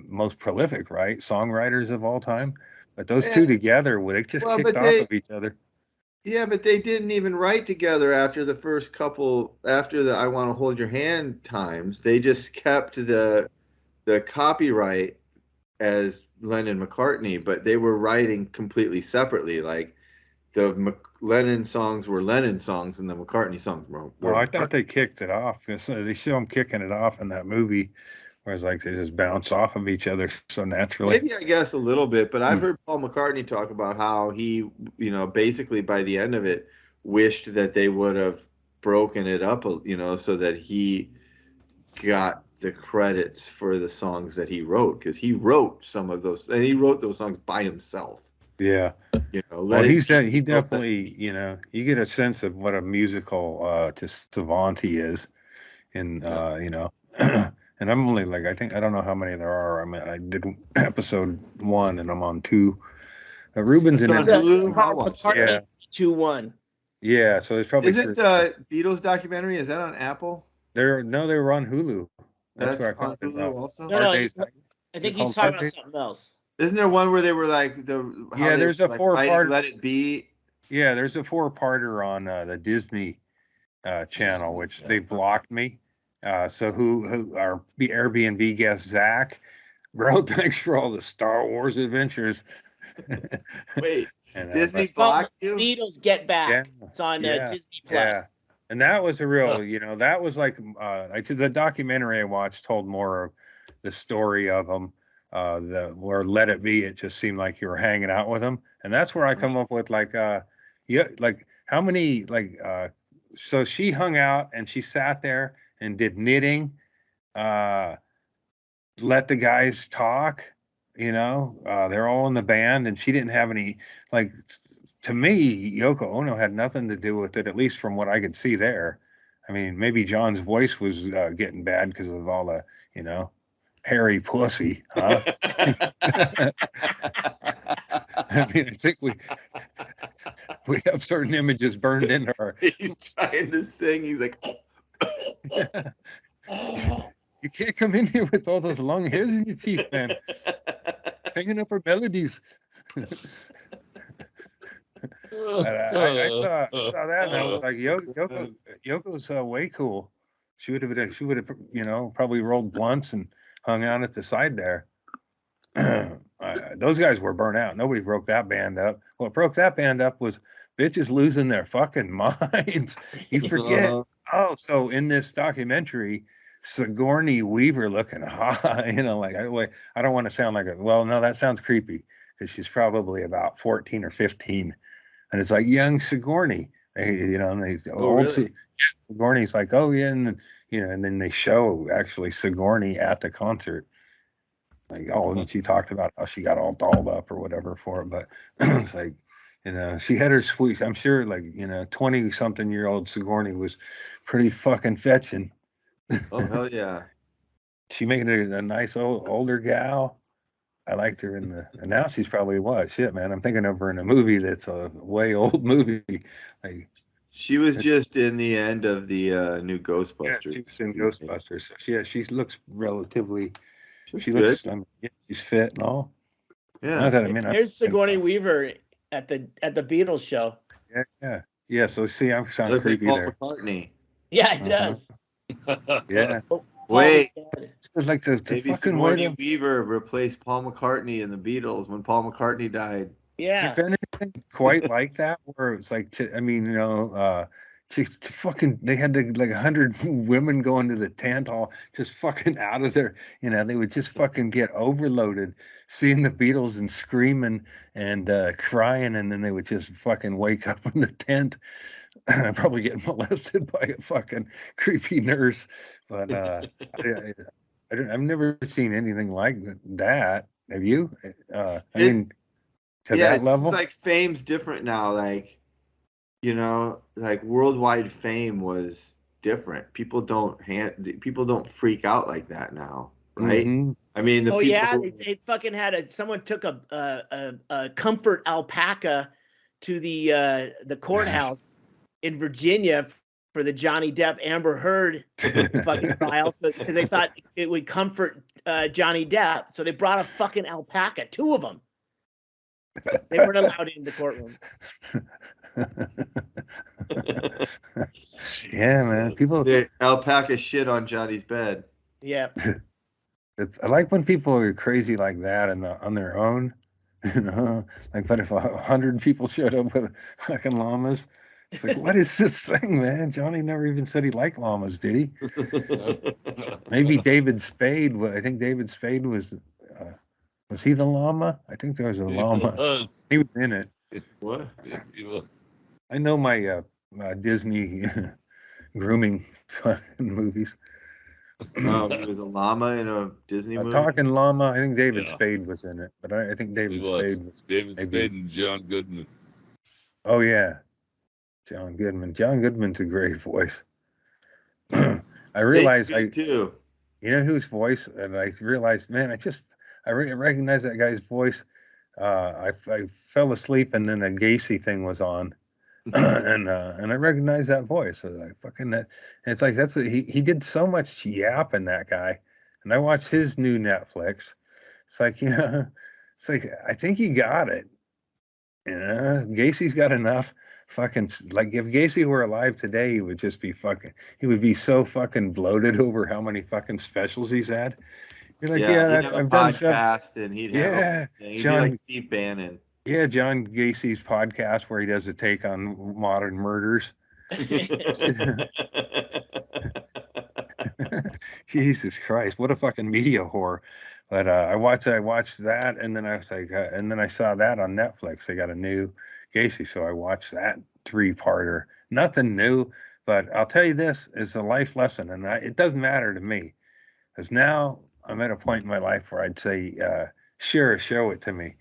most prolific, right, songwriters of all time. But those two together, they just kicked off of each other. Yeah, but they didn't even write together after the first couple. After the "I Want to Hold Your Hand" times, they just kept the copyright as Lennon McCartney, but they were writing completely separately. Like the Lennon songs were Lennon songs, and the McCartney songs were. Oh, I thought they kicked it off. They show them kicking it off in that movie, where it's like they just bounce off of each other so naturally. Maybe, I guess, a little bit, but I've heard Paul McCartney talk about how he, you know, basically by the end of it, wished that they would have broken it up, you know, so that he got the credits for the songs that he wrote, because he wrote some of those, and he wrote those songs by himself. Yeah. You know, he definitely, you know, you get a sense of what a musical just savant he is, and you know. And I'm only like, I don't know how many there are. I mean, I did episode 1 and I'm on 2. Rubin's in it. Yeah. 2-1. Yeah, so it's probably. Isn't the Beatles documentary? Is that on Apple? They were on Hulu. That's where I found it also. No, I think he's talking about something else. Isn't there one where they were like there's a 4-part. Let It Be. Yeah, there's a 4-parter on the Disney channel, which they blocked me. So who our Airbnb guest Zach, bro, thanks for all the Star Wars adventures. Wait, Disney blocked you? Beatles Get Back. Yeah, it's on Disney Plus. Yeah. And that was a real, you know, that was like the documentary I watched told more of the story of them. Where Let It Be, it just seemed like you were hanging out with them, And that's where I come up with like yeah, like how many so she hung out and she sat there and did knitting, let the guys talk, they're all in the band, and she didn't have any, like, to me, Yoko Ono had nothing to do with it, at least from what I could see there. I mean, maybe John's voice was getting bad because of all the, hairy pussy, huh? I mean, I think we have certain images burned into our. He's trying to sing. He's like, you can't come in here with all those long hairs in your teeth, man. Hanging up our melodies. I saw that, and I was like, Yoko's way cool. She would have, probably rolled blunts and hung out at the side there. Those guys were burnt out. Nobody broke that band up. What broke that band up was bitches losing their fucking minds. You forget. So in this documentary, Sigourney Weaver looking hot, I don't want to sound like no, that sounds creepy, because she's probably about 14 or 15. And it's like young Sigourney, and they really? Sigourney's like, oh yeah, and then they show actually Sigourney at the concert. Like, and she talked about how she got all dolled up or whatever for it, but it's like, she had her sweet. I'm sure, 20-something-year-old Sigourney was pretty fucking fetching. Oh hell yeah! She made it a nice older gal. I liked her and now she's probably what? Shit, man. I'm thinking of her in a movie that's a way old movie. Like, she was just in the end of the new Ghostbusters. Yeah, she was in Ghostbusters. So she looks relatively. She looks. I mean, she's fit and all. Yeah. Here's Sigourney Weaver at the Beatles show. Yeah. So see, I'm sounding creepy like there. McCartney. Yeah, it does. Yeah. Wait. It's like the maybe fucking Sigourney Weaver replaced Paul McCartney in the Beatles when Paul McCartney died. Yeah. Has there been anything quite like that where it's like, I mean, they had 100 women go into the tent all just fucking out of there. They would just fucking get overloaded seeing the Beatles and screaming and crying, and then they would just fucking wake up in the tent. Probably getting molested by a fucking creepy nurse. But I've never seen anything like that. Have you? I mean, to that level? Seems like fame's different now. Like, worldwide fame was different. People don't freak out like that now, right? Mm-hmm. I mean, they fucking had someone took a comfort alpaca to the courthouse in Virginia for the Johnny Depp Amber Heard fucking trial, because they thought it would comfort Johnny Depp. So they brought a fucking alpaca, 2 of them. They weren't allowed in the courtroom. Yeah, man. The alpaca shit on Johnny's bed. Yeah. I like when people are crazy like that and on their own. But if 100 people showed up with fucking llamas, it's like, what is this thing, man? Johnny never even said he liked llamas, did he? Maybe David Spade. I think David Spade was he the llama? I think there was a llama. He was in it. What? I know my Disney grooming movies. He was a llama in a Disney movie. Talking llama. I think David Spade was in it, but I think David Spade was. David Spade and John Goodman. Oh yeah, John Goodman. John Goodman's a great voice. I realized too. You know whose voice, and I realized, man, I recognize that guy's voice. I fell asleep, and then a Gacy thing was on. and I recognize that voice. I was like, fucking that. And it's like he did so much yapping, that guy. And I watched his new Netflix. It's like, it's like, I think he got it. Gacy's got enough fucking, like, if Gacy were alive today, he would just be he would be so fucking bloated over how many fucking specials he's had. You're like, he'd have a podcast, and he'd have he'd be like Steve Bannon. Yeah, John Gacy's podcast where he does a take on modern murders. Jesus Christ, what a fucking media whore. But I watched that, and then I was like, and then I saw that on Netflix. They got a new Gacy, so I watched that 3-parter. Nothing new, but I'll tell you this is a life lesson, and it doesn't matter to me, because now I'm at a point in my life where I'd say, sure, show it to me.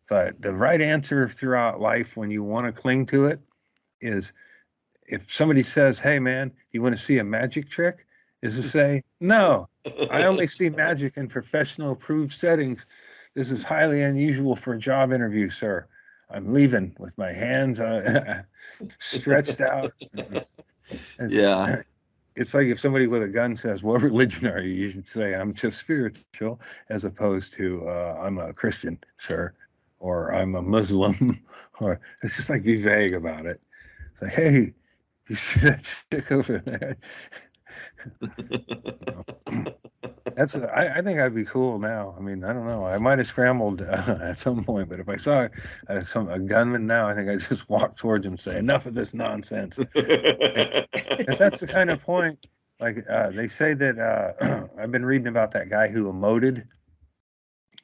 But the right answer throughout life, when you want to cling to it, is if somebody says, "Hey, man, you want to see a magic trick?" is to say, "No, I only see magic in professional approved settings. This is highly unusual for a job interview, sir. I'm leaving with my hands stretched out." Yeah. It's like if somebody with a gun says, "What religion are you?" You should say, "I'm just spiritual," as opposed to, "I'm a Christian, sir," or "I'm a Muslim," or it's just like be vague about it. It's like, "Hey, you see that chick over there?" I think I'd be cool now. I mean, I don't know. I might have scrambled at some point, but if I saw a gunman now, I think I'd just walk towards him and say, "Enough of this nonsense." Because that's the kind of point. Like they say that I've been reading about that guy who emoted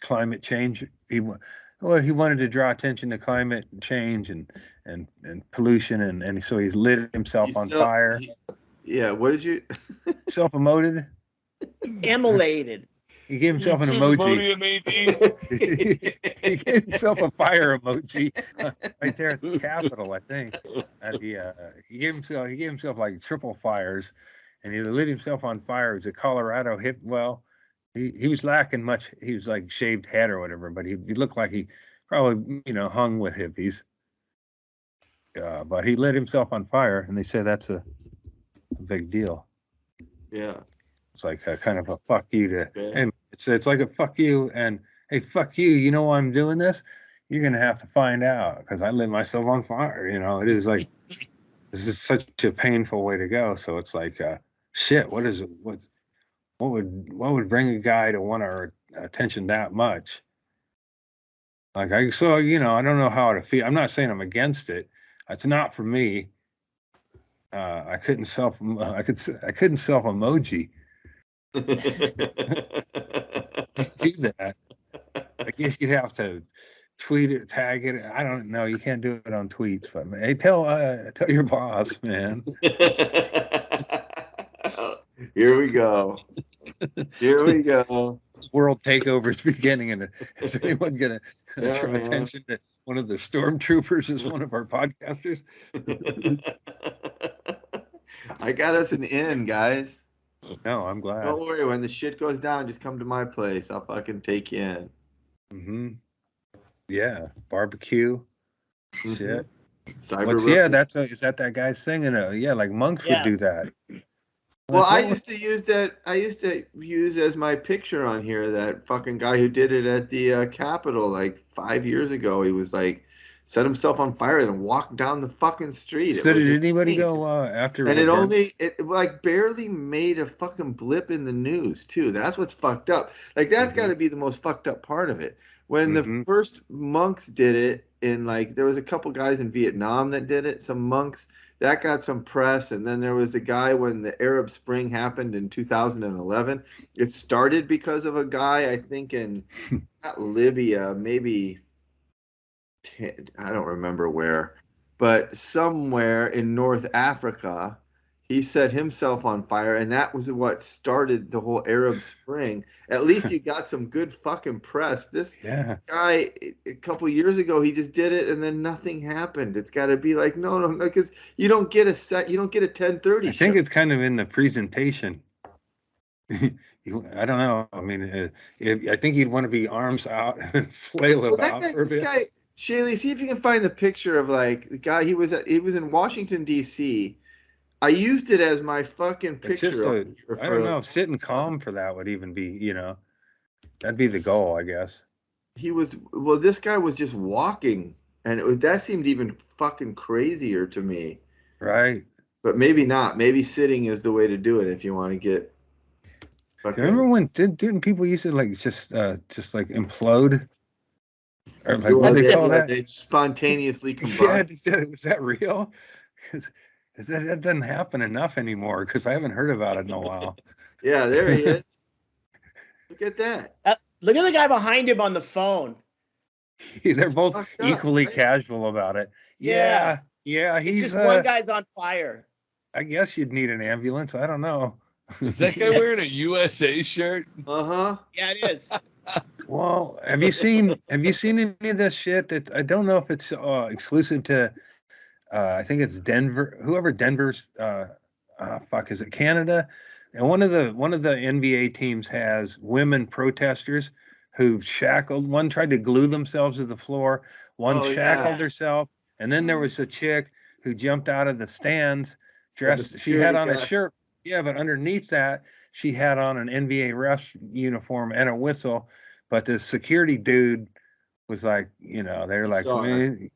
climate change. He wanted to draw attention to climate change and pollution, and so he's lit himself on fire. Yeah, what did you? Self-emoted. Emulated. He gave himself an emoji. He gave himself a fire emoji right there at the Capitol, I think. He gave himself like triple fires, and he lit himself on fire. He was a Colorado hip. Well, he was lacking much. He was like shaved head or whatever, but he looked like he probably hung with hippies. But he lit himself on fire, and they say that's a big deal. Yeah. It's like a kind of a fuck you to, and it's like a fuck you and hey, fuck you. You know why I'm doing this? You're gonna have to find out because I lit myself on fire. It is like this is such a painful way to go. So it's like, shit. What is it? What would bring a guy to want our attention that much? Like I don't know how to feel. I'm not saying I'm against it. It's not for me. I couldn't self emoji. Just do that. I guess you'd have to tweet it, tag it. I don't know. You can't do it on tweets, but hey, tell your boss, man. Here we go. Here we go. World takeover is beginning, and is anyone gonna turn attention to one of the stormtroopers as one of our podcasters? I got us an in, guys. No, I'm glad. Don't worry. When the shit goes down, just come to my place. I'll fucking take you in. Mm-hmm. Yeah, barbecue. Shit. Is that guy's singing? Like monks would do that. Well, I used to use that. I used to use as my picture on here that fucking guy who did it at the Capitol like 5 years ago. He was like set himself on fire and walked down the fucking street. So did anybody go after? And it like barely made a fucking blip in the news too. That's what's fucked up. Like that's got to be the most fucked up part of it. When the first monks did it, there was a couple guys in Vietnam that did it. Some monks that got some press, and then there was a guy when the Arab Spring happened in 2011. It started because of a guy, I think in not Libya, maybe I don't remember where, but somewhere in North Africa, he set himself on fire, and that was what started the whole Arab Spring. At least he got some good fucking press. This guy, a couple years ago, he just did it, and then nothing happened. It's got to be like no, because you don't get a 10:30. I think it's kind of in the presentation. I don't know. I mean, I think you'd want to be arms out and flail about for a bit. Chaille, see if you can find the picture of like the guy. He was in Washington D.C. I used it as my fucking picture. I don't know. Sitting calm for that would even be, that'd be the goal, I guess. This guy was just walking, and that seemed even fucking crazier to me. Right. But maybe not. Maybe sitting is the way to do it if you want to get. Remember when didn't people used to like just like implode? Or like what do they call that? They spontaneously combust. Yeah, was that real? Because that doesn't happen enough anymore. Because I haven't heard about it in a while. Yeah, there he is. Look at that. Look at the guy behind him on the phone. They're both equally casual about it. Yeah. He's just one guy's on fire. I guess you'd need an ambulance. I don't know. Is that guy wearing a USA shirt? Yeah, it is. Well, have you seen any of this shit? That I don't know if it's exclusive to. I think it's Denver. Whoever Denver's. Is it Canada? And one of the NBA teams has women protesters who've shackled. One tried to glue themselves to the floor. One shackled herself, and then there was a chick who jumped out of the stands dressed. She had on a shirt. Yeah, but underneath that, she had on an NBA ref uniform and a whistle. But the security dude was like, they're like,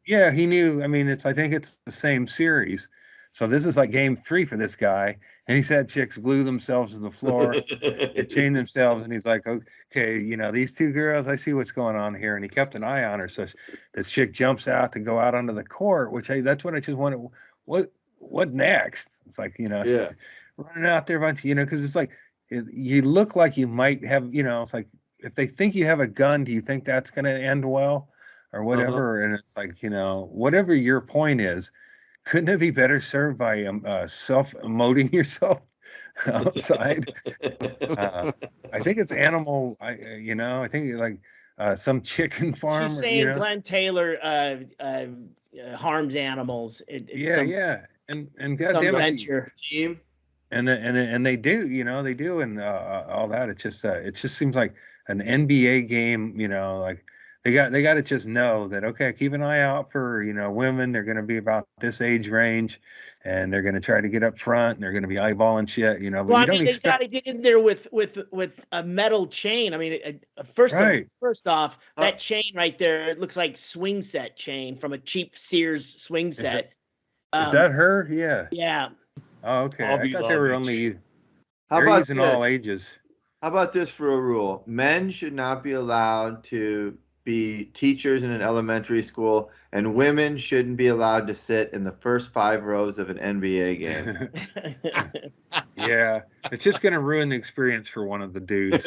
yeah, he knew. I mean, I think it's the same series. So this is like game 3 for this guy. And he's had chicks glue themselves to the floor and chain themselves. And he's like, okay, these 2 girls, I see what's going on here. And he kept an eye on her. So this chick jumps out to go out onto the court, which that's what I just wanted. What next? It's like, running out there, because it's like, you look like you might have, it's like, if they think you have a gun, do you think that's going to end well or whatever? And it's like, whatever your point is, couldn't it be better served by self-emoting yourself outside? I think it's animal. I think like some chicken farm. She's saying Glenn Taylor harms animals. And goddamn venture team. And they do, they do, and all that. It just seems like an NBA game. Like they got to just know that, okay, keep an eye out for women. They're going to be about this age range, and they're going to try to get up front, and they're going to be eyeballing shit. But well, you don't they got to get in there with a metal chain. I mean, first off, that chain right there, it looks like swing set chain from a cheap Sears swing set. Is that her? Yeah. Yeah. Oh, okay. I thought they were only. How about using all ages? How about this for a rule? Men should not be allowed to be teachers in an elementary school, and women shouldn't be allowed to sit in the first 5 rows of an NBA game. Yeah, it's just going to ruin the experience for one of the dudes.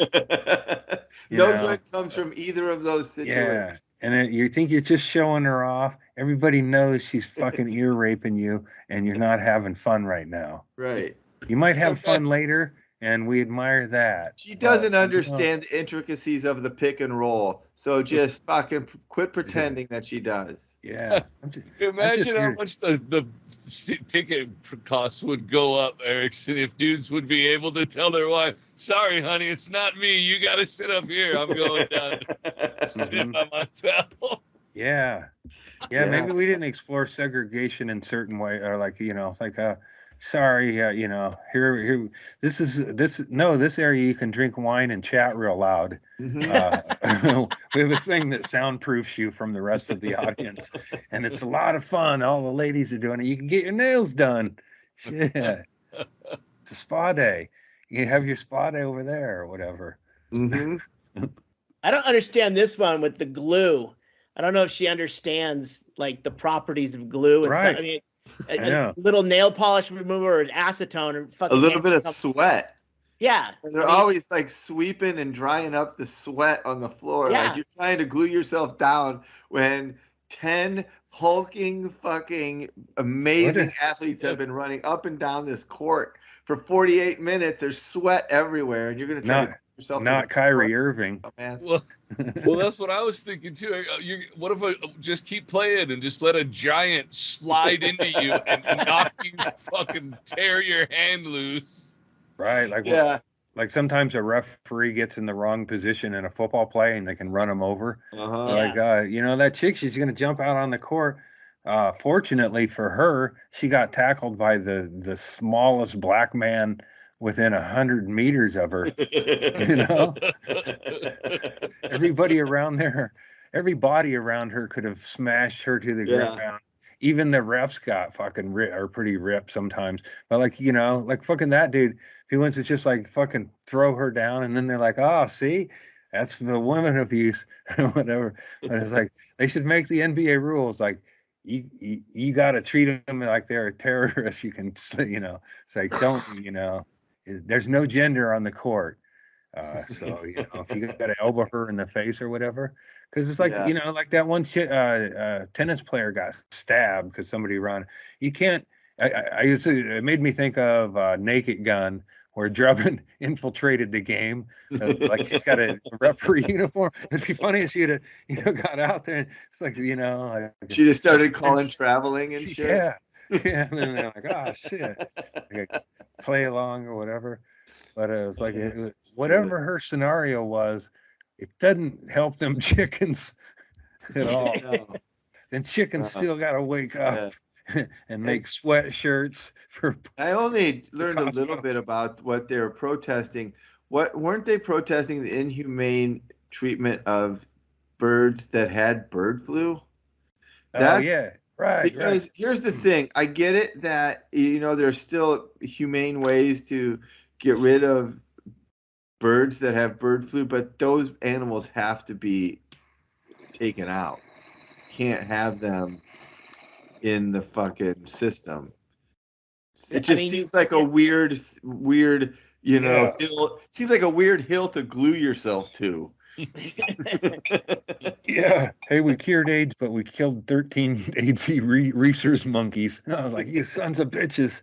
No good comes from either of those situations. Yeah, and you think you're just showing her off. Everybody knows she's fucking ear raping you, and you're not having fun right now. Right. You might have fun later, and we admire that. She doesn't understand the intricacies of the pick and roll, so just fucking quit pretending that she does. Yeah. Imagine how much the ticket costs would go up, Erickson, if dudes would be able to tell their wife, sorry, honey, it's not me. You got to sit up here. I'm going down to sit by myself. Yeah. Maybe we didn't explore segregation in certain way, or like, it's like, sorry, here, this area you can drink wine and chat real loud. Mm-hmm. We have a thing that soundproofs you from the rest of the audience, and it's a lot of fun. All the ladies are doing it. You can get your nails done. Shit. It's a spa day. You have your spa day over there or whatever. Mm-hmm. I don't understand this one with the glue. I don't know if she understands like the properties of glue and stuff. I mean, a little nail polish remover or acetone or fucking a little bit of sweat. Yeah. And they're always like sweeping and drying up the sweat on the floor. Yeah. Like you're trying to glue yourself down when 10 hulking fucking amazing athletes have been running up and down this court for 48 minutes. There's sweat everywhere, and you're going to try to glue yourself. Not Kyrie Irving. Well, that's what I was thinking too. What if I just keep playing and just let a giant slide into you and knock you, fucking tear your hand loose? Right. Like sometimes a referee gets in the wrong position in a football play and they can run him over. Like, that chick, she's going to jump out on the court. Fortunately for her, she got tackled by the smallest black man within 100 meters of her. Everybody around there, every body around her could have smashed her to the ground. Even the refs got fucking are pretty ripped sometimes. But like fucking that dude, if he wants to just like fucking throw her down, and then they're like, oh, see, that's the woman abuse or whatever. But it's like they should make the NBA rules like you got to treat them like they're a terrorist. You can, it's like don't, there's no gender on the court. So if you got to elbow her in the face or whatever, because it's like like that one tennis player got stabbed because somebody run. You can't. It made me think of Naked Gun, where Drummond infiltrated the game. Like she's got a referee uniform. It'd be funny if she'd have got out there. And it's like like she just started calling traveling and shit. Yeah. And then they're like, oh shit, play along or whatever. But it was like whatever her scenario was, it doesn't help them chickens at all. No. And chickens still got to wake up and make sweatshirts for. I only learned a little bit about what they were protesting. What weren't they protesting? The inhumane treatment of birds that had bird flu. Right. Because here's the thing. I get it that there's still humane ways to get rid of birds that have bird flu, but those animals have to be taken out. Can't have them in the fucking system. It just seems like a weird, hill. Seems like a weird hill to glue yourself to. Yeah. Hey, we cured AIDS, but we killed 13 AIDS rhesus monkeys. I was like, you sons of bitches.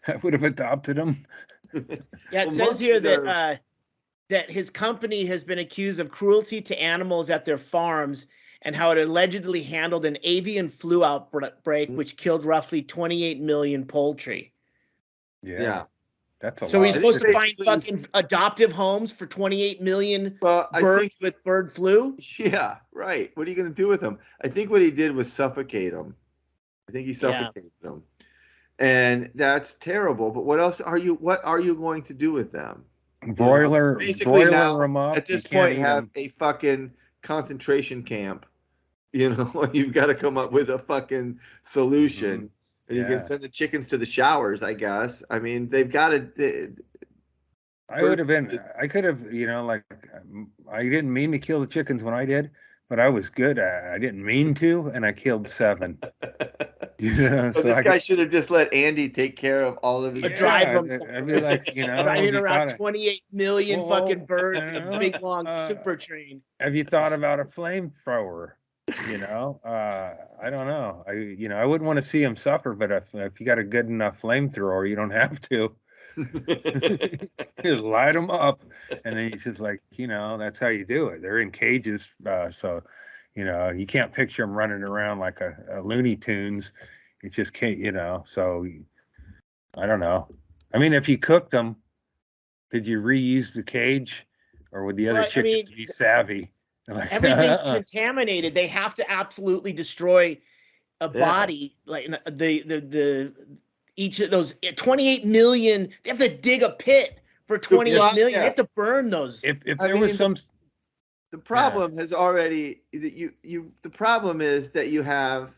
I would have adopted them. Yeah, it says here that that his company has been accused of cruelty to animals at their farms and how it allegedly handled an avian flu outbreak, which killed roughly 28 million poultry. Yeah. That's a lot. So he's supposed to find fucking adoptive homes for 28 million birds with bird flu? Yeah, right. What are you going to do with them? I think what he did was suffocate them. I think he suffocated them. And that's terrible. But what else are you going to do with them? Broiler them up. At this point, have a fucking concentration camp. You've got to come up with a fucking solution. Mm-hmm. And you can send the chickens to the showers, I guess. I mean, they've got to. I could have, I didn't mean to kill the chickens when I did, but I was good. I didn't mean to, and I killed 7. So this guy should have just let Andy take care of all of his drive them. I'd be like, driving around 28 million fucking birds in a big long super train. Have you thought about a flamethrower? I don't know. I wouldn't want to see him suffer, but if you got a good enough flamethrower, you don't have to. Just light them up, and then he's just like, that's how you do it. They're in cages, so you can't picture them running around like a Looney Tunes. You just can't, so I don't know. I mean, if you cooked them, did you reuse the cage, or would the other chickens be savvy? Like, everything's contaminated. They have to absolutely destroy a body, like the each of those 28 million. They have to dig a pit for 28 million. They have to burn those. If there was some, the problem has already that the problem is that you have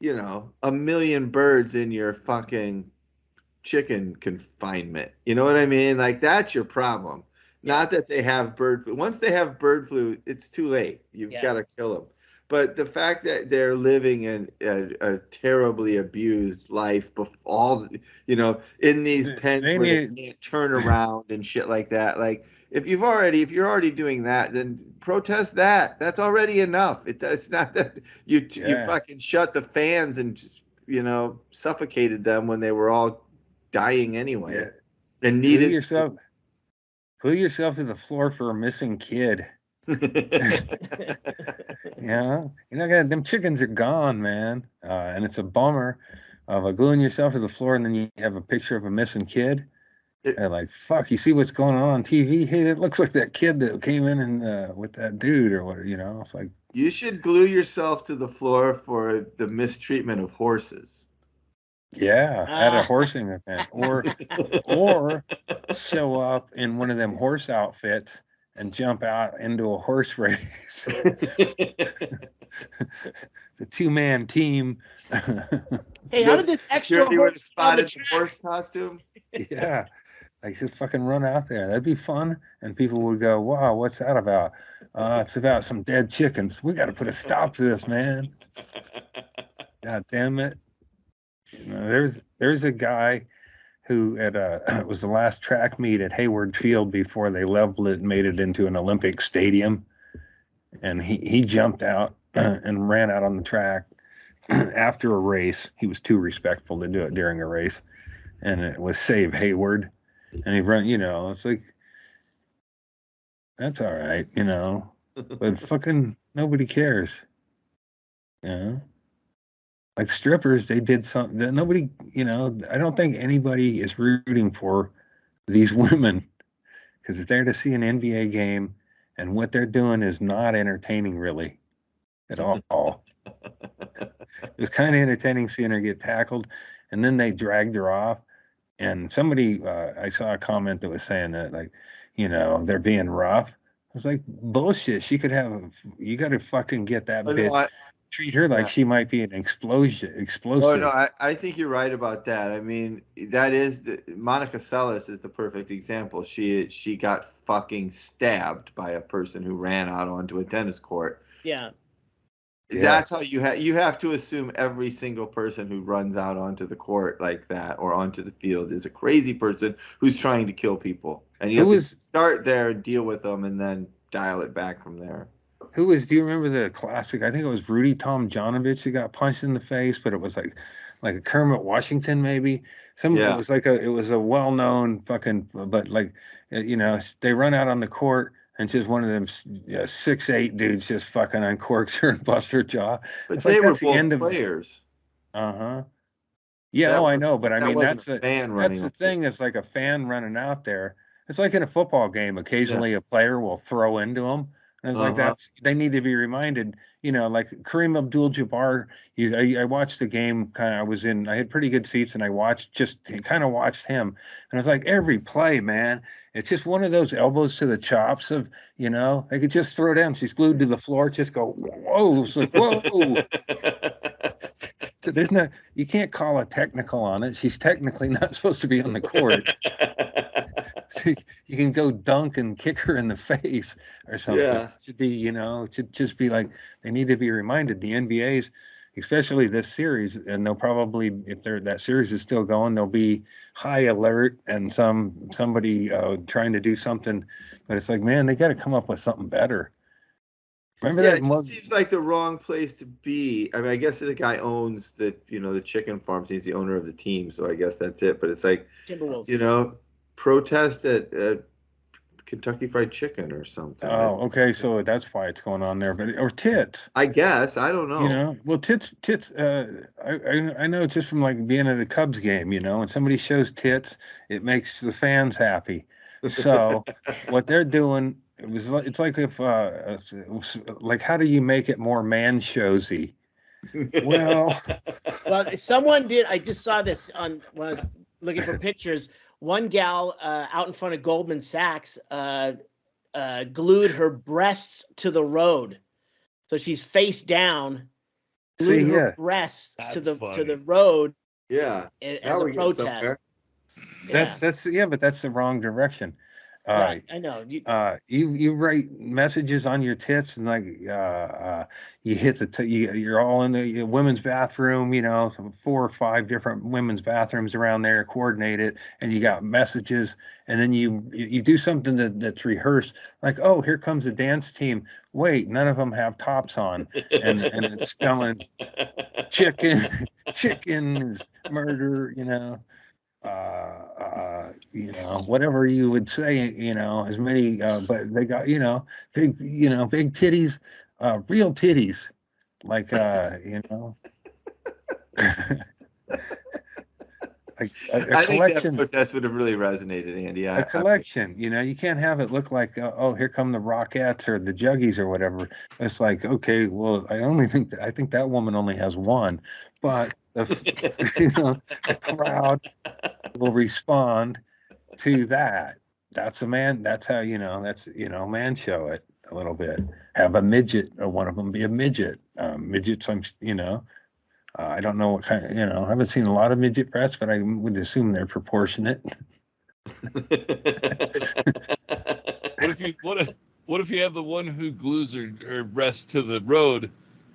1 million birds in your fucking chicken confinement. You know what I mean? Like, that's your problem. Not that they have bird flu. Once they have bird flu, it's too late. You've got to kill them. But the fact that they're living in a terribly abused life, in these pens where they can't turn around and shit like that. Like, if you're already doing that, then protest that. That's already enough. It's not that you fucking shut the fans and suffocated them when they were all dying anyway. And needed glue yourself to the floor for a missing kid. Them chickens are gone, man, and it's a bummer of gluing yourself to the floor, and then you have a picture of a missing kid. They're like, fuck, you see what's going on TV? Hey, it looks like that kid that came in and with that dude or whatever. It's like, you should glue yourself to the floor for the mistreatment of horses. At a horsing event, or show up in one of them horse outfits and jump out into a horse race. The 2-man team. Hey, how did this extra horse spotted the horse costume? Yeah, like, just fucking run out there. That'd be fun, and people would go, "Wow, what's that about?" It's about some dead chickens. We got to put a stop to this, man. God damn it! There's a guy who at it was the last track meet at Hayward Field before they leveled it and made it into an Olympic stadium. And he jumped out and ran out on the track after a race. He was too respectful to do it during a race. And it was Save Hayward. And he run, it's like, that's all right, but fucking nobody cares. Like strippers, they did something that nobody, I don't think anybody is rooting for these women because they're there to see an NBA game, and what they're doing is not entertaining really at all. It was kind of entertaining seeing her get tackled, and then they dragged her off. And somebody, I saw a comment that was saying that, like, they're being rough. I was like, bullshit. She could have, you got to fucking get that bitch. Treat her like she might be an explosive. Oh, no, I think you're right about that. I mean, that is Monica Seles is the perfect example. She got fucking stabbed by a person who ran out onto a tennis court. Yeah. That's how you have to assume every single person who runs out onto the court like that or onto the field is a crazy person who's trying to kill people. And you have to start there, deal with them, and then dial it back from there. Do you remember the classic? I think it was Rudy Tomjanovich who got punched in the face, but it was like a Kermit Washington maybe. It was a well-known fucking, but like, they run out on the court and just one of them 6'8" dudes just fucking uncorks her and busts her jaw. But they were both players. Yeah, I know, but I mean that's the thing. It's like a fan running out there. It's like in a football game. Occasionally, a player will throw into them. And it's like they need to be reminded, like Kareem Abdul-Jabbar. I watched the game. I had pretty good seats, and I watched him. And I was like, every play, man, it's just one of those elbows to the chops of, they could just throw down. She's glued to the floor. Just go, whoa, it's like, whoa. So you can't call a technical on it. She's technically not supposed to be on the court. So you can go dunk and kick her in the face or something. Yeah. It should be, it should just be like, they need to be reminded, the NBA's, especially this series, and they'll probably, if that series is still going, they'll be high alert and somebody trying to do something. But it's like, man, they got to come up with something better. Remember that? It just seems like the wrong place to be. I mean, I guess the guy owns the chicken farms. He's the owner of the team, so I guess that's it. But it's like, protest at Kentucky Fried Chicken or something. Oh, okay, so that's why it's going on there. Or tits. I guess, I don't know. Well, tits. I know just from like being at a Cubs game. When somebody shows tits, it makes the fans happy. So what they're doing. It's like if like how do you make it more man showsy? Well, someone did. I just saw this when I was looking for pictures. One gal out in front of Goldman Sachs glued her breasts to the road, so she's face down. Glued her breasts to the road. Yeah, as a protest. But that's the wrong direction. Right, I know. You write messages on your tits and like you hit you're all in the women's bathroom, 4 or 5 different women's bathrooms around there, coordinated, and you got messages, and then you do something that's rehearsed, like, oh, here comes the dance team. Wait, none of them have tops on, and it's spelling chickens, murder, whatever you would say, as many, but they got, big, big titties, real titties, like, like a I collection. think that protest would have really resonated, Andy. A collection, you can't have it look like, oh, here come the Rockettes or the Juggies or whatever. It's like, okay, well, I think that woman only has one, but the crowd will respond to that. That's a man. That's how, man show it a little bit. Have a midget or one of them be a midget. Midgets, I don't know what kind of, I haven't seen a lot of midget breasts, but I would assume they're proportionate. What if you have the one who glues her breast to the road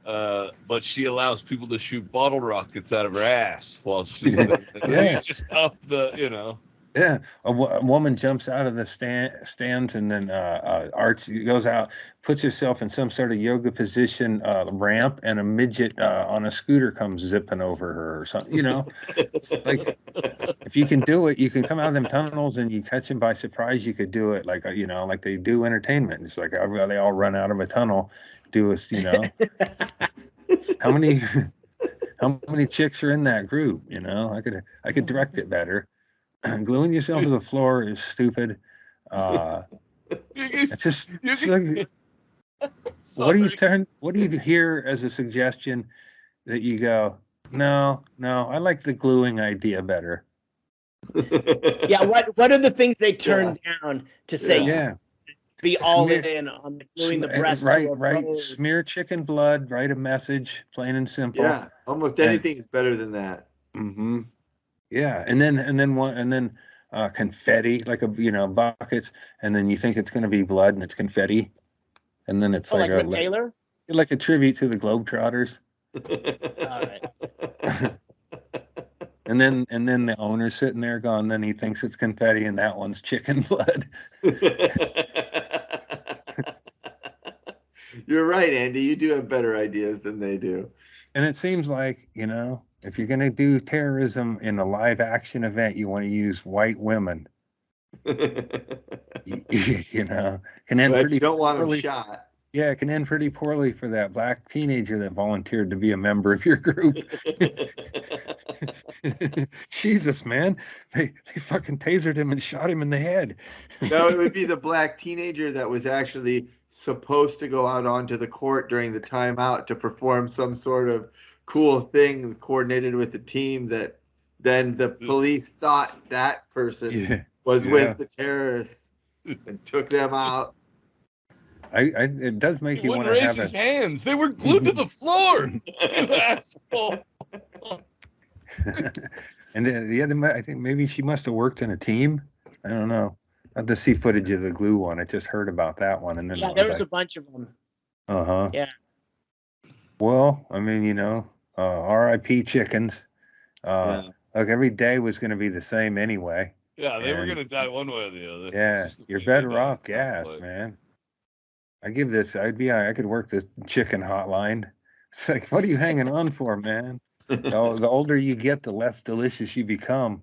but she allows people to shoot bottle rockets out of her ass while she's you just up the, you know. Yeah, a woman jumps out of the stands and then Archie goes out, puts herself in some sort of yoga position ramp, and a midget on a scooter comes zipping over her or something. You know, like if you can do it, you can come out of them tunnels and you catch them by surprise. You could do it like you know, like they do entertainment. It's like they all run out of a tunnel, do us, you know. How many chicks are in that group? You know, I could direct it better. Gluing yourself to the floor is stupid. It's just like, what do you hear as a suggestion that you go, no, I like the gluing idea better. Yeah, what are the things they turn down to say be all in on gluing the breast to a road? Smear chicken blood, write a message, plain and simple. Yeah, almost anything is better than that. Mm-hmm. Yeah, and then confetti, like buckets, and then you think it's going to be blood, and it's confetti, and then it's like Taylor, like a tribute to the Globetrotters. All right. And then the owner's sitting there going, then he thinks it's confetti, and that one's chicken blood. You're right, Andy. You do have better ideas than they do. And it seems like, if you're going to do terrorism in a live action event, you want to use white women. You don't want them shot. Yeah, it can end pretty poorly for that black teenager that volunteered to be a member of your group. Jesus, man. They fucking tasered him and shot him in the head. No, it would be the black teenager that was actually supposed to go out onto the court during the timeout to perform some sort of cool thing coordinated with the team that then the police thought that person was with the terrorists and took them out. It does make you want to have his hands. They were glued to the floor. You asshole. And the other, I think maybe she must have worked in a team. I don't know. I had to see footage of the glue one. I just heard about that one, and then there was a bunch of them. Yeah. Well, I mean, R.I.P. chickens. Like every day was going to be the same anyway. Yeah, they were going to die one way or the other. Yeah, you're better off gassed, man. I could work the chicken hotline. It's like, what are you hanging on for, man? The older you get, the less delicious you become.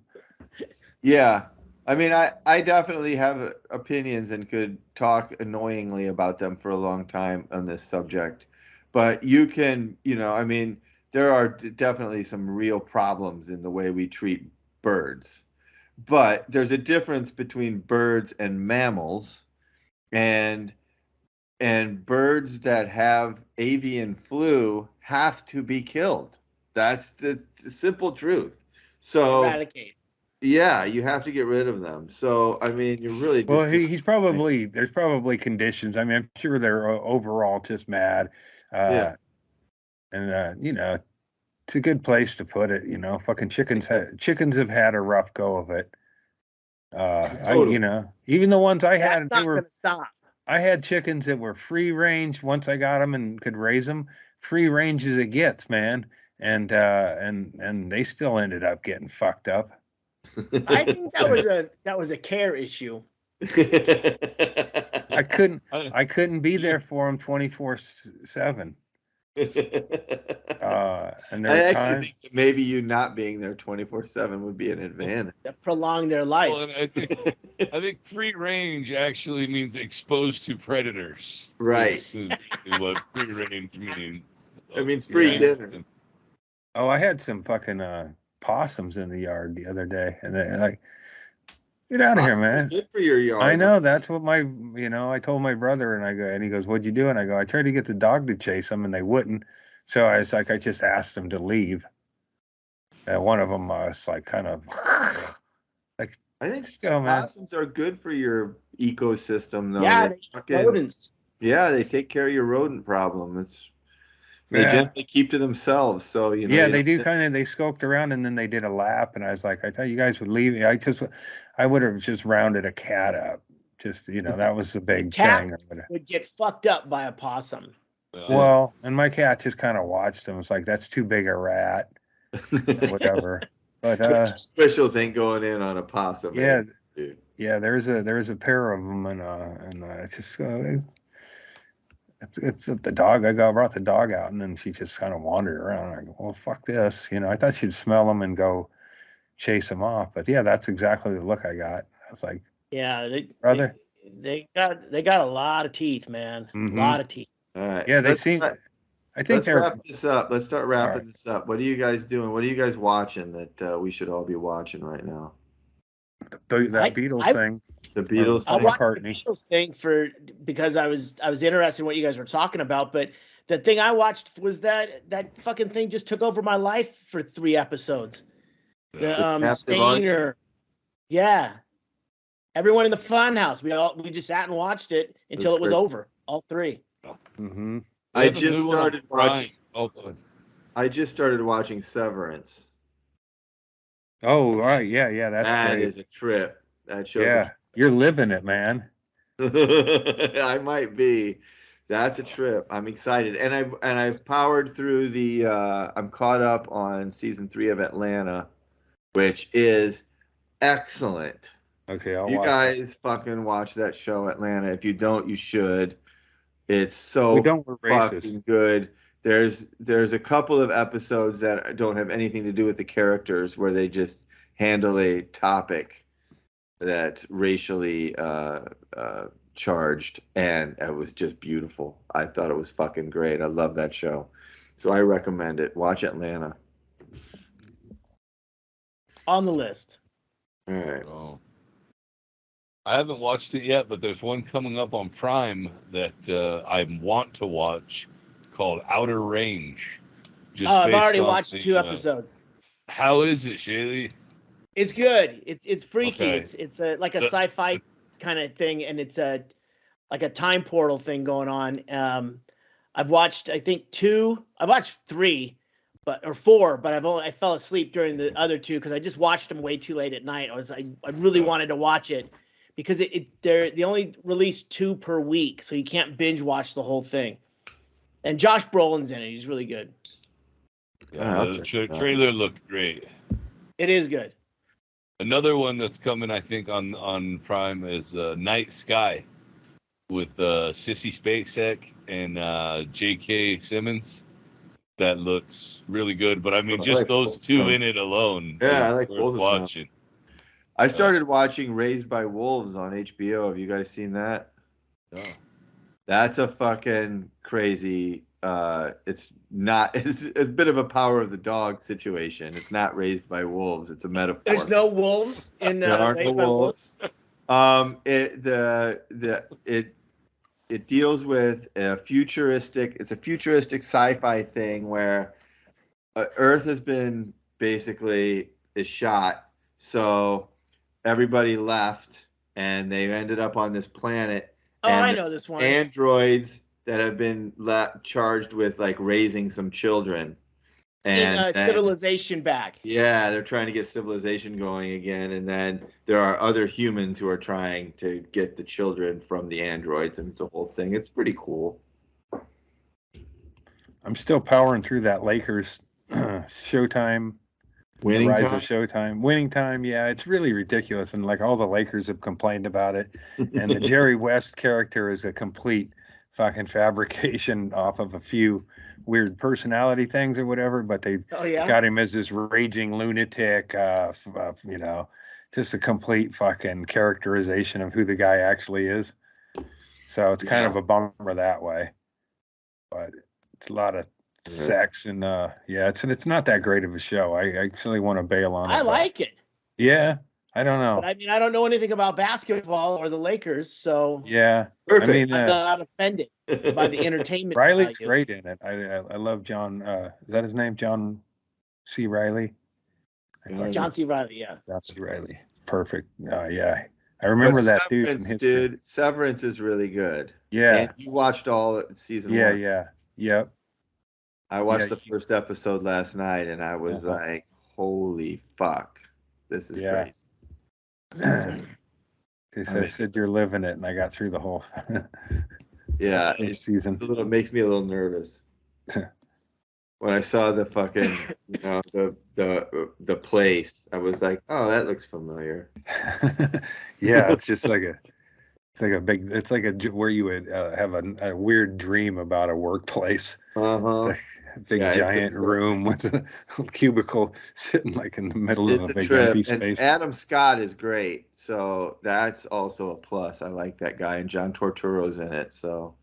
Yeah. I mean, I definitely have opinions and could talk annoyingly about them for a long time on this subject. But you can, I mean, there are definitely some real problems in the way we treat birds. But there's a difference between birds and mammals, and birds that have avian flu have to be killed. That's the simple truth. So eradicate. Yeah, you have to get rid of them. So I mean, you're really just he's probably there's probably conditions. I mean, I'm sure they're overall just mad. And it's a good place to put it. Fucking chickens have had a rough go of it. Even the ones I had, they were gonna stop. I had chickens that were free range once I got them and could raise them. Free range as it gets, man. And they still ended up getting fucked up. I think that was a care issue. I couldn't be there for them 24/7. And I actually think that maybe you not being there 24/7 would be an advantage. That prolong their life. Well, and I think free range actually means exposed to predators. Right. What free range means. It means free dinner. Oh, I had some fucking possums in the yard the other day, and they're like, "Get out of here, man!" Good for your yard. I know. That's what I told my brother, and he goes, "What'd you do?" And I go, "I tried to get the dog to chase them, and they wouldn't." So I just asked them to leave. And one of them was like, kind of like. I think possums are good for your ecosystem, though. Yeah, rodents. Yeah, they take care of your rodent problem. They generally keep to themselves, so they do they scoped around and then they did a lap, and I was like, I thought you guys would leave. I would have just rounded a cat up. Just that was the big thing. Would get fucked up by a possum. Well, and my cat just kind of watched him. It's like, that's too big a rat, whatever. But Squishles ain't going in on a possum. Yeah, dude. Yeah. There's a pair of them, and it's just it's the dog. Brought the dog out, and then she just kind of wandered around. I go, well, fuck this, I thought she'd smell them and go chase them off, but yeah, that's exactly the look I got. I was like, yeah, brother, they got a lot of teeth, man. Mm-hmm. A lot of teeth. All right. Yeah, they seem. I think let's wrap this up. Let's start wrapping this up. What are you guys doing? What are you guys watching that we should all be watching right now? That Beatles thing. The Beatles I thing. watched the Beatles thing because I was interested in what you guys were talking about, but the thing I watched was that fucking thing just took over my life for 3 episodes. The Stainer. Yeah. Everyone in the fun house. We just sat and watched it until it was over. All 3. Mm-hmm. I just started watching Severance. Oh, right. Yeah, that's that great. Is a trip. That shows. Yeah, you're living it, man. I might be. That's a trip. I'm excited, and I've powered through the. I'm caught up on season 3 of Atlanta, which is excellent. Okay, I'll you watch guys fucking watch that show, Atlanta. If you don't, you should. It's so fucking good. There's a couple of episodes that don't have anything to do with the characters, where they just handle a topic that's racially charged, and it was just beautiful. I thought it was fucking great. I love that show, so I recommend it. Watch Atlanta. On the list. All right. Oh. I haven't watched it yet, but there's one coming up on Prime that I want to watch called Outer Range. I've already watched 2 episodes. How is it, Chaille? It's good. It's freaky. Okay. It's like a sci-fi kind of thing, and it's like a time portal thing going on. I've watched, I think, 2. I've watched 3, or 4, but I fell asleep during the other 2 because I just watched them way too late at night. I really wanted to watch it because they only release 2 per week, so you can't binge watch the whole thing. And Josh Brolin's in it. He's really good. Yeah, the trailer looked great. It is good. Another one that's coming, I think, on Prime is Night Sky with Sissy Spacek and J.K. Simmons. That looks really good, but I mean, just those 2 in it alone. Yeah, I like both of watching. them. I started watching Raised by Wolves on HBO. Have you guys seen that? No. That's a fucking crazy. It's not. It's a bit of a Power of the Dog situation. It's not Raised by Wolves. It's a metaphor. There's no wolves in there are no wolves. It deals with a futuristic. It's a futuristic sci-fi thing where Earth has been basically is shot, so everybody left, and they ended up on this planet. Oh, I know this one. Androids that have been charged with like raising some children, and civilization back. Yeah, they're trying to get civilization going again, and then there are other humans who are trying to get the children from the androids, and it's a whole thing. It's pretty cool. I'm still powering through that Lakers Showtime. Winning Rise time? of Showtime. Winning time, yeah, it's really ridiculous. And like all the Lakers have complained about it. And the Jerry West character is a complete fucking fabrication off of a few weird personality things or whatever. But they got him as this raging lunatic, just a complete fucking characterization of who the guy actually is. So it's kind of a bummer that way. But it's a lot of sex and it's not that great of a show. I actually want to bail on it. I like it. Yeah, I don't know. But I mean, I don't know anything about basketball or the Lakers, so yeah. Perfect. I mean, I'm not offended by the entertainment. Riley's great in it. I love John. Is that his name? John C. Riley. John C. Riley. Yeah. John C. Riley. Perfect. Yeah. I remember that dude. Severance is really good. Yeah. And you watched all season 1. Yeah. Yep. I watched the first episode last night, and I was like, "Holy fuck, this is crazy." I said you're living it, and I got through the whole. Yeah, First season. It makes me a little nervous. When I saw the fucking, the place, I was like, oh, that looks familiar. Yeah, it's just like where you would have a weird dream about a workplace. Uh-huh. A big giant room with a cubicle sitting like in the middle of a big trip. empty And space. Adam Scott is great, so that's also a plus. I like that guy, and John Turturro's in it. So,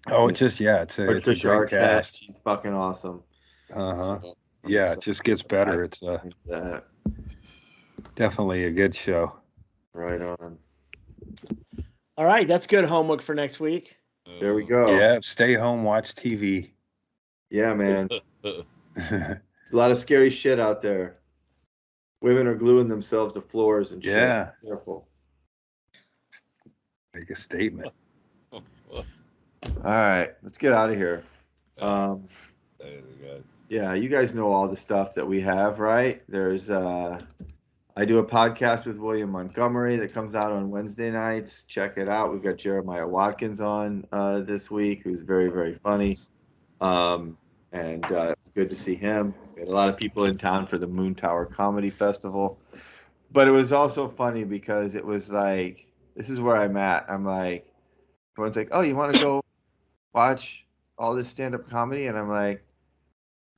it's a great cast. She's fucking awesome. So, yeah, it just gets better. It's definitely a good show. Right on. All right, that's good homework for next week. There we go. Yeah, stay home, watch TV. Yeah, man. A lot of scary shit out there. Women are gluing themselves to floors and shit. Yeah. Careful. Make a statement. All right, let's get out of here. Yeah, you guys know all the stuff that we have, right? There's I do a podcast with William Montgomery that comes out on Wednesday nights. Check it out. We've got Jeremiah Watkins on this week, who's very, very funny. And it's good to see him. We had a lot of people in town for the Moon Tower Comedy Festival. But it was also funny because it was like, this is where I'm at. I'm like, everyone's like, oh, you want to go watch all this stand-up comedy? And I'm like,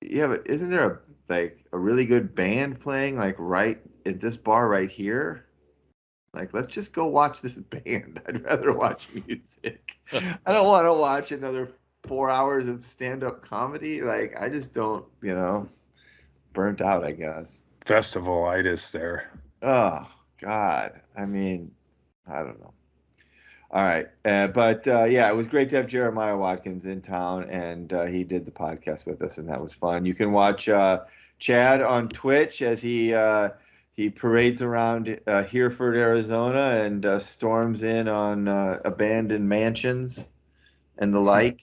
yeah, but isn't there a really good band playing like right at this bar right here? Like, let's just go watch this band. I'd rather watch music. I don't want to watch another 4 hours of stand-up comedy. Like, I just don't, burnt out, I guess. Festivalitis there. Oh, God. I mean, I don't know. All right. But it was great to have Jeremiah Watkins in town, and he did the podcast with us, and that was fun. You can watch Chad on Twitch as he parades around Hereford, Arizona, and storms in on abandoned mansions and the like.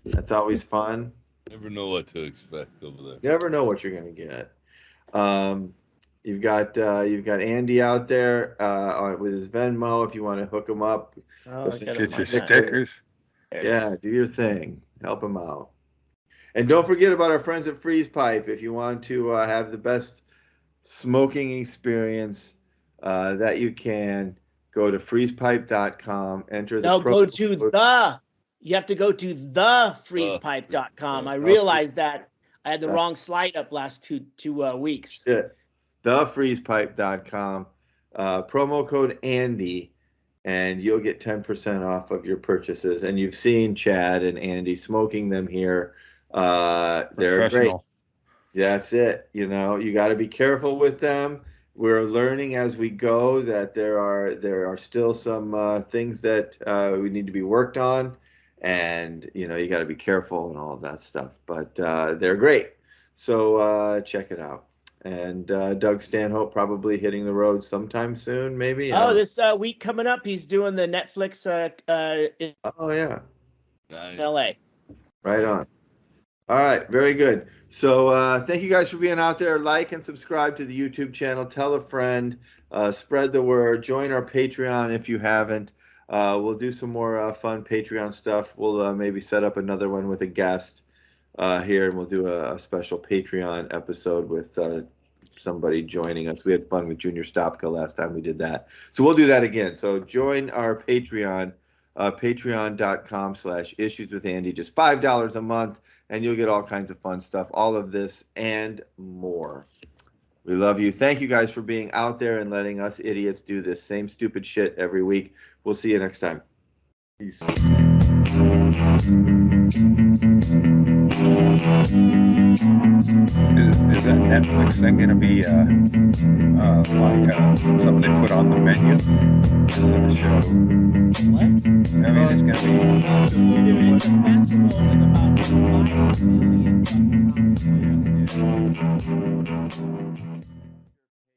That's always fun. Never know what to expect over there. Never know what you're gonna get. You've got Andy out there with his Venmo if you want to hook him up. Get your stickers. Yeah, do your thing. Help him out. And don't forget about our friends at Freeze Pipe. If you want to have the best smoking experience that you can, go to freezepipe.com. Enter the you have to go to thefreezepipe.com. I realized that I had the wrong slide up last two weeks. Shit. Thefreezepipe.com. Promo code Andy, and you'll get 10% off of your purchases. And you've seen Chad and Andy smoking them here. They're great. That's it. You got to be careful with them. We're learning as we go that there are still some things that we need to be worked on, and you got to be careful and all of that stuff. But they're great. So check it out. And Doug Stanhope probably hitting the road sometime soon, maybe. This week coming up, he's doing the Netflix. In LA. Right on. All right, very good. So thank you guys for being out there. Like and subscribe to the YouTube channel. Tell a friend. Spread the word. Join our Patreon if you haven't. We'll do some more fun Patreon stuff. We'll maybe set up another one with a guest here, and we'll do a special Patreon episode with somebody joining us. We had fun with Junior Stopka last time we did that. So we'll do that again. So join our Patreon, patreon.com/issueswithandy, just $5 a month, and you'll get all kinds of fun stuff, all of this and more. We love you. Thank you guys for being out there and letting us idiots do this same stupid shit every week. We'll see you next time. Peace. Is that Netflix thing going to be like something they put on the menu to the show? What? I mean, it's going to be... It's a festival with about 5 million.